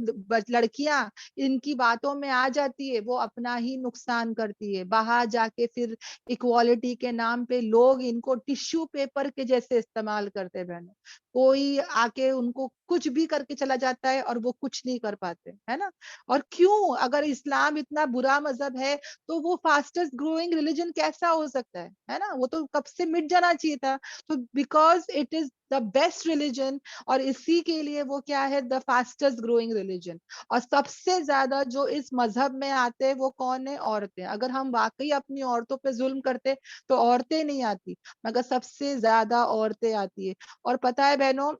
लड़कियां इनकी बातों में आ जाती है वो अपना ही नुकसान करती है। बाहर जाके फिर इक्वालिटी के नाम पे लोग इनको टिश्यू पेपर के जैसे इस्तेमाल करते हैं बहनों। कोई आके उनको कुछ भी करके चला जाता है और वो कुछ नहीं कर पाते, है ना। और क्यों, अगर इस्लाम इतना बुरा मजहब है तो वो फास्टेस्ट ग्रोइंग रिलीजन कैसा हो सकता है ना, वो तो कब से मिट जाना चाहिए था। तो because it is the best religion, और इसी के लिए वो क्या है, द फास्टेस्ट ग्रोइंग रिलीजन। और सबसे ज्यादा जो इस मजहब में आते हैं वो कौन है, औरतें। अगर हम वाकई अपनी औरतों पे जुल्म करते तो औरतें नहीं आती, मगर सबसे ज्यादा औरतें आती है। और पता है बहनों,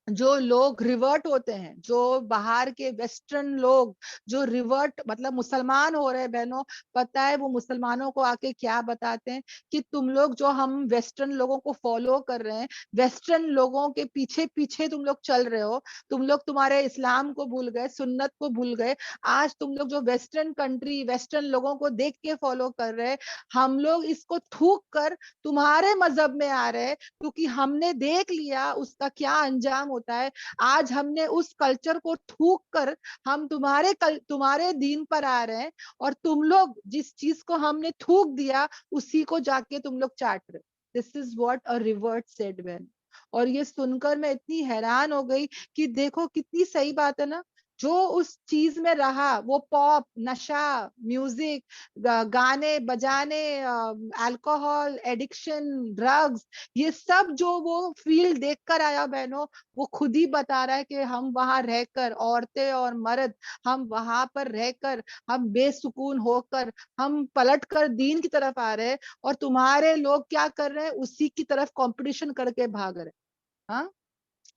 जो लोग रिवर्ट होते हैं, जो बाहर के वेस्टर्न लोग जो रिवर्ट मतलब मुसलमान हो रहे हैं बहनों, पता है वो मुसलमानों को आके क्या बताते हैं कि तुम लोग जो हम वेस्टर्न लोगों को फॉलो कर रहे हैं, वेस्टर्न लोगों के पीछे पीछे तुम लोग चल रहे हो, तुम लोग तुम्हारे इस्लाम को भूल गए, सुन्नत को भूल गए। आज तुम लोग जो वेस्टर्न कंट्री, वेस्टर्न लोगों को देख के फॉलो कर रहे हैं, हम लोग इसको थूक कर तुम्हारे मजहब में आ रहे हैं, क्योंकि हमने देख लिया उसका क्या अंजाम होता है। आज हमने उस कल्चर को थूक कर हम तुम्हारे दीन पर आ रहे हैं, और तुम लोग जिस चीज को हमने थूक दिया उसी को जाके तुम लोग चाट रहे। This is what a revert said when. और ये सुनकर मैं इतनी हैरान हो गई कि देखो कितनी सही बात है ना। जो उस चीज में रहा, वो पॉप, नशा, म्यूजिक, गाने बजाने, अल्कोहल एडिक्शन, ड्रग्स, ये सब जो वो फील्ड देख कर आया बहनों, वो खुद ही बता रहा है कि हम वहां रहकर, औरतें और मर्द, हम वहां पर रहकर, हम बेसुकून होकर, हम पलट कर दीन की तरफ आ रहे हैं, और तुम्हारे लोग क्या कर रहे हैं, उसी की तरफ कंपटीशन करके भाग रहे हैं। हाँ,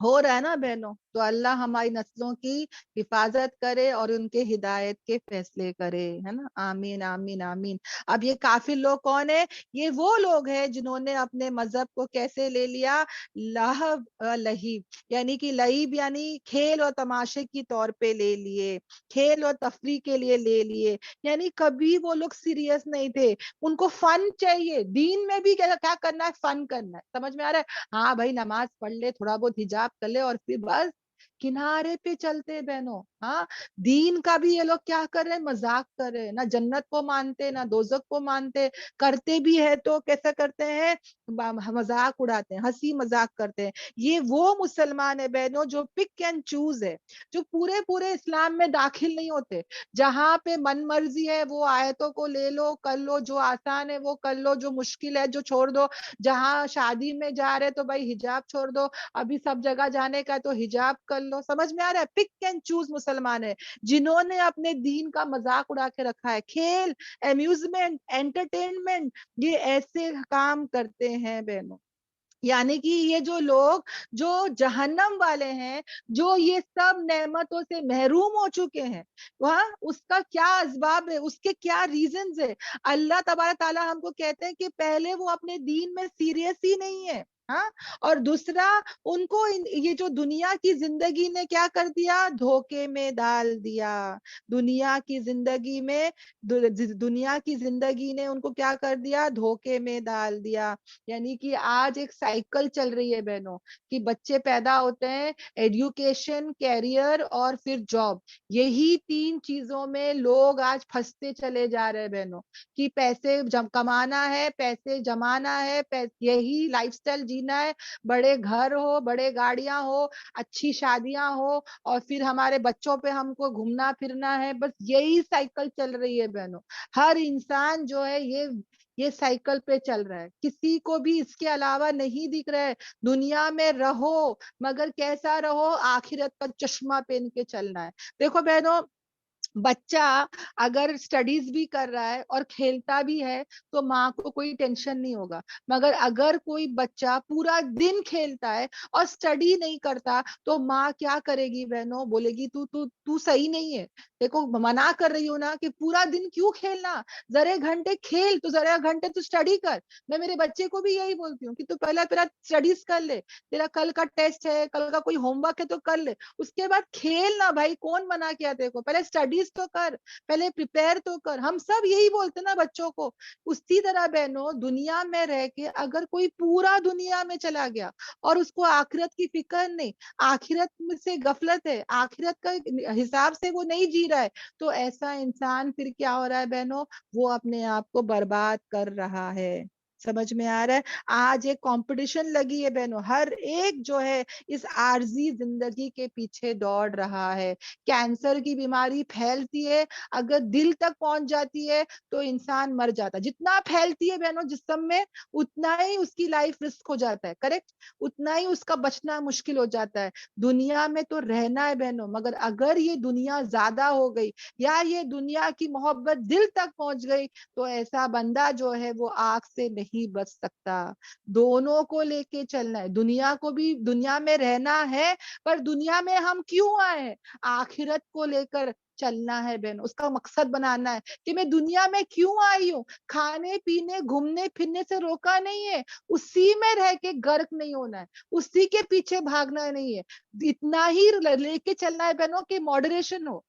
हो रहा है ना बहनों। तो अल्लाह हमारी नस्लों की हिफाजत करे और उनके हिदायत के फैसले करे, है ना। आमीन आमीन आमीन। अब ये काफिर लोग कौन है, ये वो लोग हैं जिन्होंने अपने मजहब को कैसे ले लिया, लाहब लहीब, यानी कि लईब यानी खेल और तमाशे की तौर पे ले लिए, खेल और तफरी के लिए ले लिए। यानी कभी वो लोग सीरियस नहीं थे, उनको फन चाहिए। दीन में भी क्या क्या करना है, फन करना है, समझ में आ रहा है। हाँ भाई, नमाज पढ़ ले, थोड़ा बहुत हिजाब कर ले, और फिर बस किनारे पे चलते हैं बहनों। हाँ, दीन का भी ये लोग क्या कर रहे हैं, मजाक कर रहे हैं। ना जन्नत को मानते ना दोजख को मानते, करते भी है तो कैसा करते हैं, मजाक उड़ाते हैं, हंसी मजाक करते हैं। ये वो मुसलमान है बहनों जो पिक एंड चूज है, जो पूरे पूरे इस्लाम में दाखिल नहीं होते। जहां पे मन मर्जी है वो आयतों को ले लो कर लो, जो आसान है वो कर लो, जो मुश्किल है जो छोड़ दो। जहाँ शादी में जा रहे तो भाई हिजाब छोड़ दो, अभी सब जगह जाने का तो हिजाब कर लो। समझ में आ रहा है, पिक एंड चूज मुसलमान है, जिन्होंने अपने दीन का मजाक उड़ा के रखा है। खेल, अम्यूजमेंट, एंटरटेनमेंट, ये ऐसे काम करते हैं बहनों। यानी कि ये जो लोग जो जहन्नम वाले हैं, जो ये सब नेमतों से महरूम हो चुके हैं, वह उसका क्या असबाब है, उसके क्या रीजंस है। अल्लाह तबारक ताला हमको कहते हैं कि पहले वो अपने दीन में सीरियस ही नहीं है, ہاں. اور دوسرا ان کو یہ جو دنیا کی زندگی نے کیا کر دیا, دھوکے میں ڈال دیا. دنیا کی زندگی میں دنیا کی زندگی نے ان کو کیا کر دیا, دھوکے میں ڈال دیا. یعنی کہ آج ایک سائیکل چل رہی ہے بہنوں کہ بچے پیدا ہوتے ہیں, ایڈوکیشن, کیریئر اور پھر جاب, یہی 3 چیزوں میں لوگ آج پھنستے چلے جا رہے ہیں بہنوں. کہ پیسے کمانا ہے, پیسے جمانا ہے, یہی لائف سٹائل جینا ہے, بڑے گھر ہو, بڑے گاڑیاں ہو, اچھی شادیاں ہو, اور پھر ہمارے بچوں پہ ہم کو گھومنا پھرنا ہے. بس یہی سائیکل چل رہی ہے بہنوں. ہر انسان جو ہے یہ سائیکل پہ چل رہا ہے, کسی کو بھی اس کے علاوہ نہیں دکھ رہا ہے. دنیا میں رہو مگر کیسا رہو, آخرت کا چشمہ پہن کے چلنا ہے. دیکھو بہنوں, بچہ اگر اسٹڈیز بھی کر رہا ہے اور کھیلتا بھی ہے تو ماں کو کوئی ٹینشن نہیں ہوگا. مگر اگر کوئی بچہ پورا دن کھیلتا ہے اور اسٹڈی نہیں کرتا تو ماں کیا کرے گی بہنوں, بولے گی تو صحیح نہیں ہے. دیکھو منع کر رہی ہوں نا کہ پورا دن کیوں کھیلنا, ذرا گھنٹے کھیل, تو ذرا گھنٹے تو اسٹڈی کر. میں میرے بچے کو بھی یہی بولتی ہوں کہ تو پہلا اسٹڈیز کر لے, تیرا کل کا ٹیسٹ ہے, کل کا کوئی ہوم ورک ہے تو کر لے, اس کے بعد کھیلنا. بھائی کون منع کیا دیکھو, پہلے اسٹڈیز تو کر, پہلے پریپیئر تو کر. ہم سب یہی بولتے نا بچوں کو. اسی طرح بہنوں دنیا میں رہ کے اگر کوئی پورا دنیا میں چلا گیا اور اس کو آخرت کی فکر نہیں, آخرت سے غفلت ہے, آخرت کا حساب سے وہ نہیں جی رہا ہے, تو ایسا انسان پھر کیا ہو رہا ہے بہنوں, وہ اپنے آپ کو برباد کر رہا ہے. سمجھ میں آ رہا ہے. آج ایک کمپٹیشن لگی ہے بہنوں, ہر ایک جو ہے اس عارضی زندگی کے پیچھے دوڑ رہا ہے. کینسر کی بیماری پھیلتی ہے, اگر دل تک پہنچ جاتی ہے تو انسان مر جاتا ہے. جتنا پھیلتی ہے بہنوں جسم میں, اتنا ہی اس کی لائف رسک ہو جاتا ہے, کریکٹ, اتنا ہی اس کا بچنا مشکل ہو جاتا ہے. دنیا میں تو رہنا ہے بہنوں, مگر اگر یہ دنیا زیادہ ہو گئی یا یہ دنیا کی محبت دل تک پہنچ گئی تو ایسا بندہ جو ہے وہ آگ سے نہیں بچ سکتا. دونوں کو لے کے چلنا ہے. دنیا کو بھی, دنیا میں رہنا ہے, پر دنیا میں ہم کیوں آئے ہیں, آخرت کو لے کر چلنا ہے بہن. اس کا مقصد بنانا ہے کہ میں دنیا میں کیوں آئی ہوں. کھانے پینے گھومنے پھرنے سے روکا نہیں ہے, اسی میں رہ کے غرق نہیں ہونا ہے, اسی کے پیچھے بھاگنا نہیں ہے. اتنا ہی لے کے چلنا ہے بہنوں کہ ماڈریشن ہو.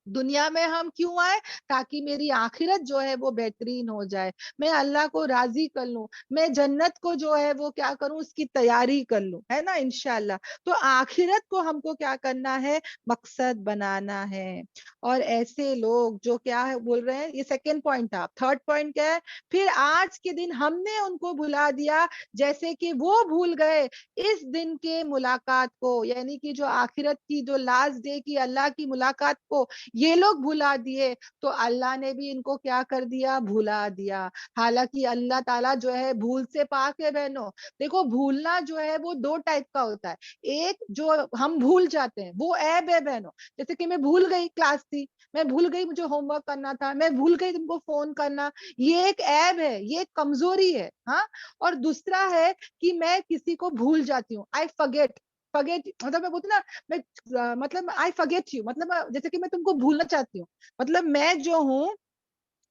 دنیا میں ہم کیوں آئے, تاکہ میری آخرت جو ہے وہ بہترین ہو جائے, میں اللہ کو راضی کر لوں, میں جنت کو جو ہے وہ کیا کروں, اس کی تیاری کر لوں, ہے نا, انشاءاللہ. تو آخرت کو ہم کو کیا کرنا ہے, مقصد بنانا ہے. اور ایسے لوگ جو کیا ہے بول رہے ہیں, یہ سیکنڈ پوائنٹ تھا. تھرڈ پوائنٹ کیا ہے, پھر آج کے دن ہم نے ان کو بھلا دیا جیسے کہ وہ بھول گئے اس دن کے ملاقات کو. یعنی کہ جو آخرت کی, جو لاسٹ ڈے کی اللہ کی ملاقات کو یہ لوگ بھلا دیے, تو اللہ نے بھی ان کو کیا کر دیا, بھلا دیا. حالانکہ اللہ تعالیٰ جو ہے بھول سے پاک ہے بہنوں. دیکھو بھولنا جو ہے وہ 2 ٹائپ کا ہوتا ہے. ایک جو ہم بھول جاتے ہیں وہ عیب ہے بہنوں, جیسے کہ میں بھول گئی کلاس تھی, میں بھول گئی مجھے ہوم ورک کرنا تھا, میں بھول گئی تم کو فون کرنا, یہ ایک عیب ہے, یہ ایک کمزوری ہے. ہاں, اور دوسرا ہے کہ میں کسی کو بھول جاتی ہوں, آئی فرگیٹ. مطلب میں بولتی نا, میں مطلب آئی فرگیٹ یو, مطلب جیسے کہ میں تم کو بھولنا چاہتی ہوں, مطلب میں جو ہوں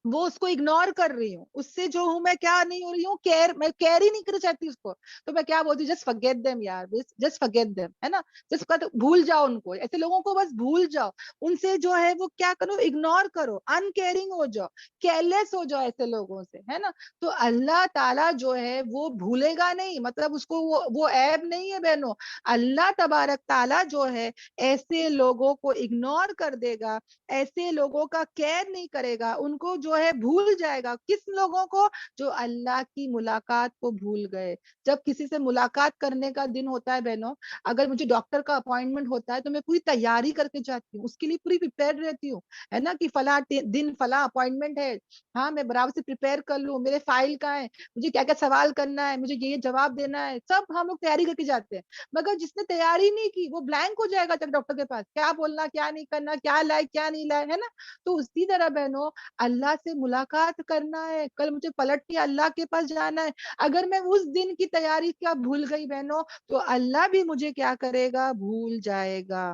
وہ اس کو اگنور کر رہی ہوں, اس سے جو ہوں میں کیا نہیں ہو رہی ہوں, میں کیئر ہی نہیں کرنا چاہتی اس کو. تو میں کیا بولتی ہوں, جسٹ فرگیٹ دیم یار, جسٹ فرگیٹ دیم, ہے نا, جسٹ بھول جاؤ ان کو. ایسے لوگوں کو بس بھول جاؤ, ان سے جو ہے وہ کیا کرو, اگنور کرو, ان کیئرنگ ہو جاؤ, کیئرلیس ہو جاؤ ایسے لوگوں سے, ہے نا. تو اللہ تعالیٰ جو ہے وہ بھولے گا نہیں, مطلب اس کو وہ عیب نہیں ہے بہنوں. اللہ تبارک تعالیٰ جو ہے ایسے لوگوں کو اگنور کر دے گا, ایسے لوگوں کا کیئر نہیں کرے گا, ان کو جو ہے بھول جائے گا. کس لوگوں کو, جو اللہ کی ملاقات کو بھول گئے. جب کسی سے ملاقات کرنے کا دن ہوتا ہے بہنوں, اگر مجھے ڈاکٹر کا اپوائنٹمنٹ ہوتا ہے تو میں پوری تیاری کر کے جاتی ہوں, اس کے لیے پوری پریپیئر رہتی ہوں, ہے نا, کہ فلاں دن فلاں اپوائنٹمنٹ ہے, ہاں میں برابر سے پریپیئر کر لوں, میرے فائل کہاں ہے, مجھے کیا کیا سوال کرنا ہے, مجھے یہ جواب دینا ہے, سب ہم لوگ تیاری کر کے جاتے ہیں. مگر جس نے تیاری نہیں کی وہ بلینک ہو جائے گا تک ڈاکٹر کے پاس, کیا بولنا کیا نہیں کرنا, کیا لائے کیا نہیں لائے, ہے نا. تو اسی طرح بہنوں اللہ سے ملاقات کرنا ہے, کل مجھے پلٹ کے اللہ کے پاس جانا ہے. اگر میں اس دن کی تیاری کیا بھول گئی بہنوں, تو اللہ بھی مجھے کیا کرے گا, بھول جائے گا.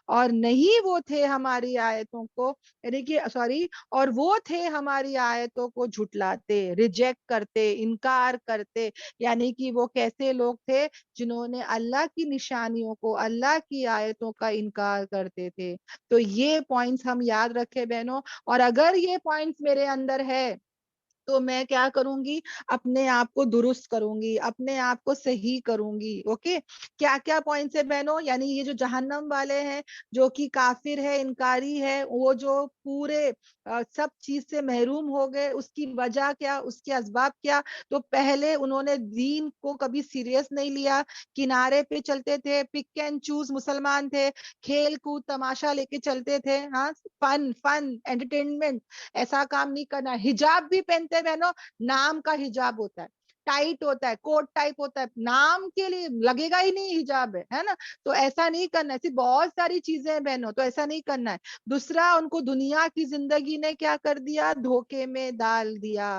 اور نہیں وہ تھے ہماری آیتوں کو یعنی کہ سوری اور وہ تھے ہماری آیتوں کو جھٹلاتے، ریجیکٹ کرتے، انکار کرتے، یعنی کہ وہ کیسے لوگ تھے جنہوں نے اللہ کی نشانیوں کو، اللہ کی آیتوں کا انکار کرتے تھے۔ تو یہ پوائنٹس ہم یاد رکھے بہنوں، اور اگر یہ پوائنٹس میرے اندر ہے تو میں کیا کروں گی، اپنے آپ کو درست کروں گی، اپنے آپ کو صحیح کروں گی۔ اوکے، کیا کیا پوائنٹس ہے بہنوں؟ یعنی یہ جو جہنم والے ہیں، جو کہ کافر ہے، انکاری ہے، وہ جو پورے سب چیز سے محروم ہو گئے، اس کی وجہ کیا، اس کے اسباب کیا؟ تو پہلے انہوں نے دین کو کبھی سیریس نہیں لیا، کنارے پہ چلتے تھے، پک اینڈ چوز مسلمان تھے، کھیل کود تماشا لے کے چلتے تھے، ہاں، فن فن انٹرٹینمنٹ، ایسا کام نہیں کرنا۔ حجاب بھی پہنتے ہیں بہنوں، نام کا حجاب ہوتا ہے، ٹائٹ ہوتا ہے، کوٹ ٹائپ ہوتا ہے، نام کے لیے لگے گا ہی نہیں حجاب ہے نا، تو ایسا نہیں کرنا ہے۔ بہت ساری چیزیں ہیں بہنوں، تو ایسا نہیں کرنا ہے۔ دوسرا، ان کو دنیا کی زندگی نے کیا کر دیا، دھوکے میں ڈال دیا۔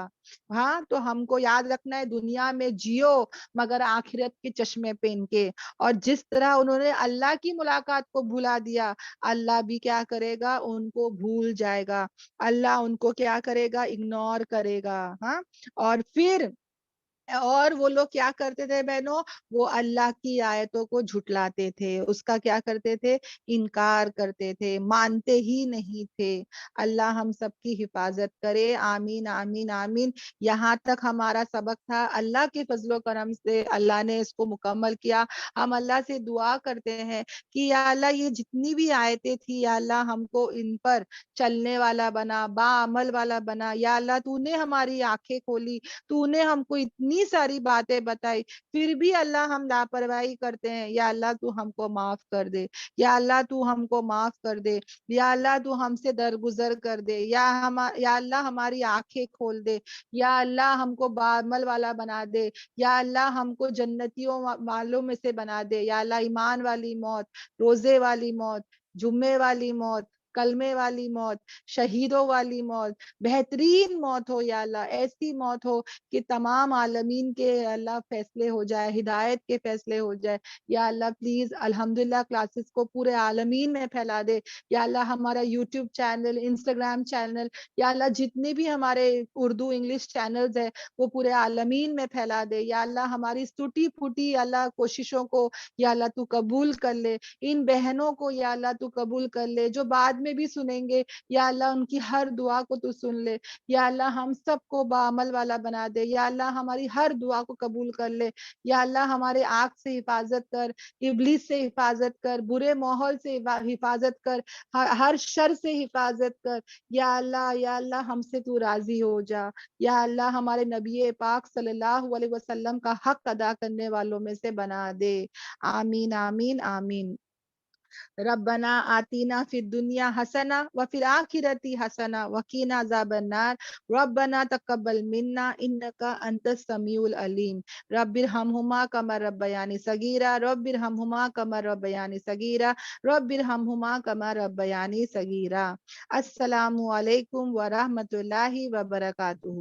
ہاں، تو ہم کو یاد رکھنا ہے، دنیا میں جیو مگر آخرت کے چشمے پہن کے، اور جس طرح انہوں نے اللہ کی ملاقات کو بھلا دیا، اللہ بھی کیا کرے گا، ان کو بھول جائے گا، اللہ ان کو کیا کرے گا، اگنور کرے گا۔ ہاں، اور پھر اور وہ لوگ کیا کرتے تھے بہنوں، وہ اللہ کی آیتوں کو جھٹلاتے تھے، اس کا کیا کرتے تھے، انکار کرتے تھے، مانتے ہی نہیں تھے۔ اللہ ہم سب کی حفاظت کرے، آمین آمین آمین۔ یہاں تک ہمارا سبق تھا، اللہ کے فضل و کرم سے اللہ نے اس کو مکمل کیا۔ ہم اللہ سے دعا کرتے ہیں کہ یا اللہ یہ جتنی بھی آیتیں تھی، یا اللہ ہم کو ان پر چلنے والا بنا، با عمل والا بنا۔ یا اللہ تو نے ہماری آنکھیں کھولی، تو نے ہم کو اتنی ساری باتیں بتائی، پھر بھی اللہ ہم لاپرواہی کرتے ہیں۔ یا اللہ تو ہم کو معاف کر دے، یا اللہ تو ہم کو معاف کر دے، یا اللہ تو ہم سے درگزر کر دے، یا اللہ ہماری آنکھیں کھول دے، یا اللہ ہم کو بعمل والا بنا دے، یا اللہ ہم کو جنتیوں والوں میں سے بنا دے۔ یا اللہ ایمان والی موت، روزے والی موت، جمعے والی موت، کلمے والی موت، شہیدوں والی موت، بہترین موت ہو۔ یا اللہ ایسی موت ہو کہ تمام عالمین کے اللہ فیصلے ہو جائے، ہدایت کے فیصلے ہو جائے۔ یا اللہ پلیز الحمدللہ کلاسز کو پورے عالمین میں پھیلا دے۔ یا اللہ ہمارا یوٹیوب چینل، انسٹاگرام چینل، یا اللہ جتنے بھی ہمارے اردو انگلش چینلز ہیں وہ پورے عالمین میں پھیلا دے۔ یا اللہ ہماری ٹوٹی پھوٹی اللہ کوششوں کو یا اللہ تو قبول کر لے، ان بہنوں کو یا اللہ تو قبول کر لے، جو بعد میں بھی سنیں گے یا اللہ ان کی ہر دعا کو تو سن لے۔ یا اللہ ہم سب کو بعمل والا بنا دے، یا اللہ ہماری ہر دعا کو قبول کر لے۔ یا اللہ ہمارے آنکھ سے حفاظت کر، ابلیس سے حفاظت کر، برے ماحول سے حفاظت کر، ہر شر سے حفاظت کر۔ یا اللہ ہم سے تو راضی ہو جا۔ یا اللہ ہمارے نبی پاک صلی اللہ علیہ وسلم کا حق ادا کرنے والوں میں سے بنا دے۔ آمین آمین آمین۔ ربنا آتینا فی الدنیا حسنہ وفی الآخرۃ حسنہ وقنا عذاب النار ربنا تقبل منا انک انت السمیع العلیم رب ارحمہما کما ربیانی صغیرا رب ارحمہما کما ربیانی صغیرا رب ارحمہما کما ربیانی صغیرا۔ السلام علیکم ورحمۃ اللہ وبرکاتہ۔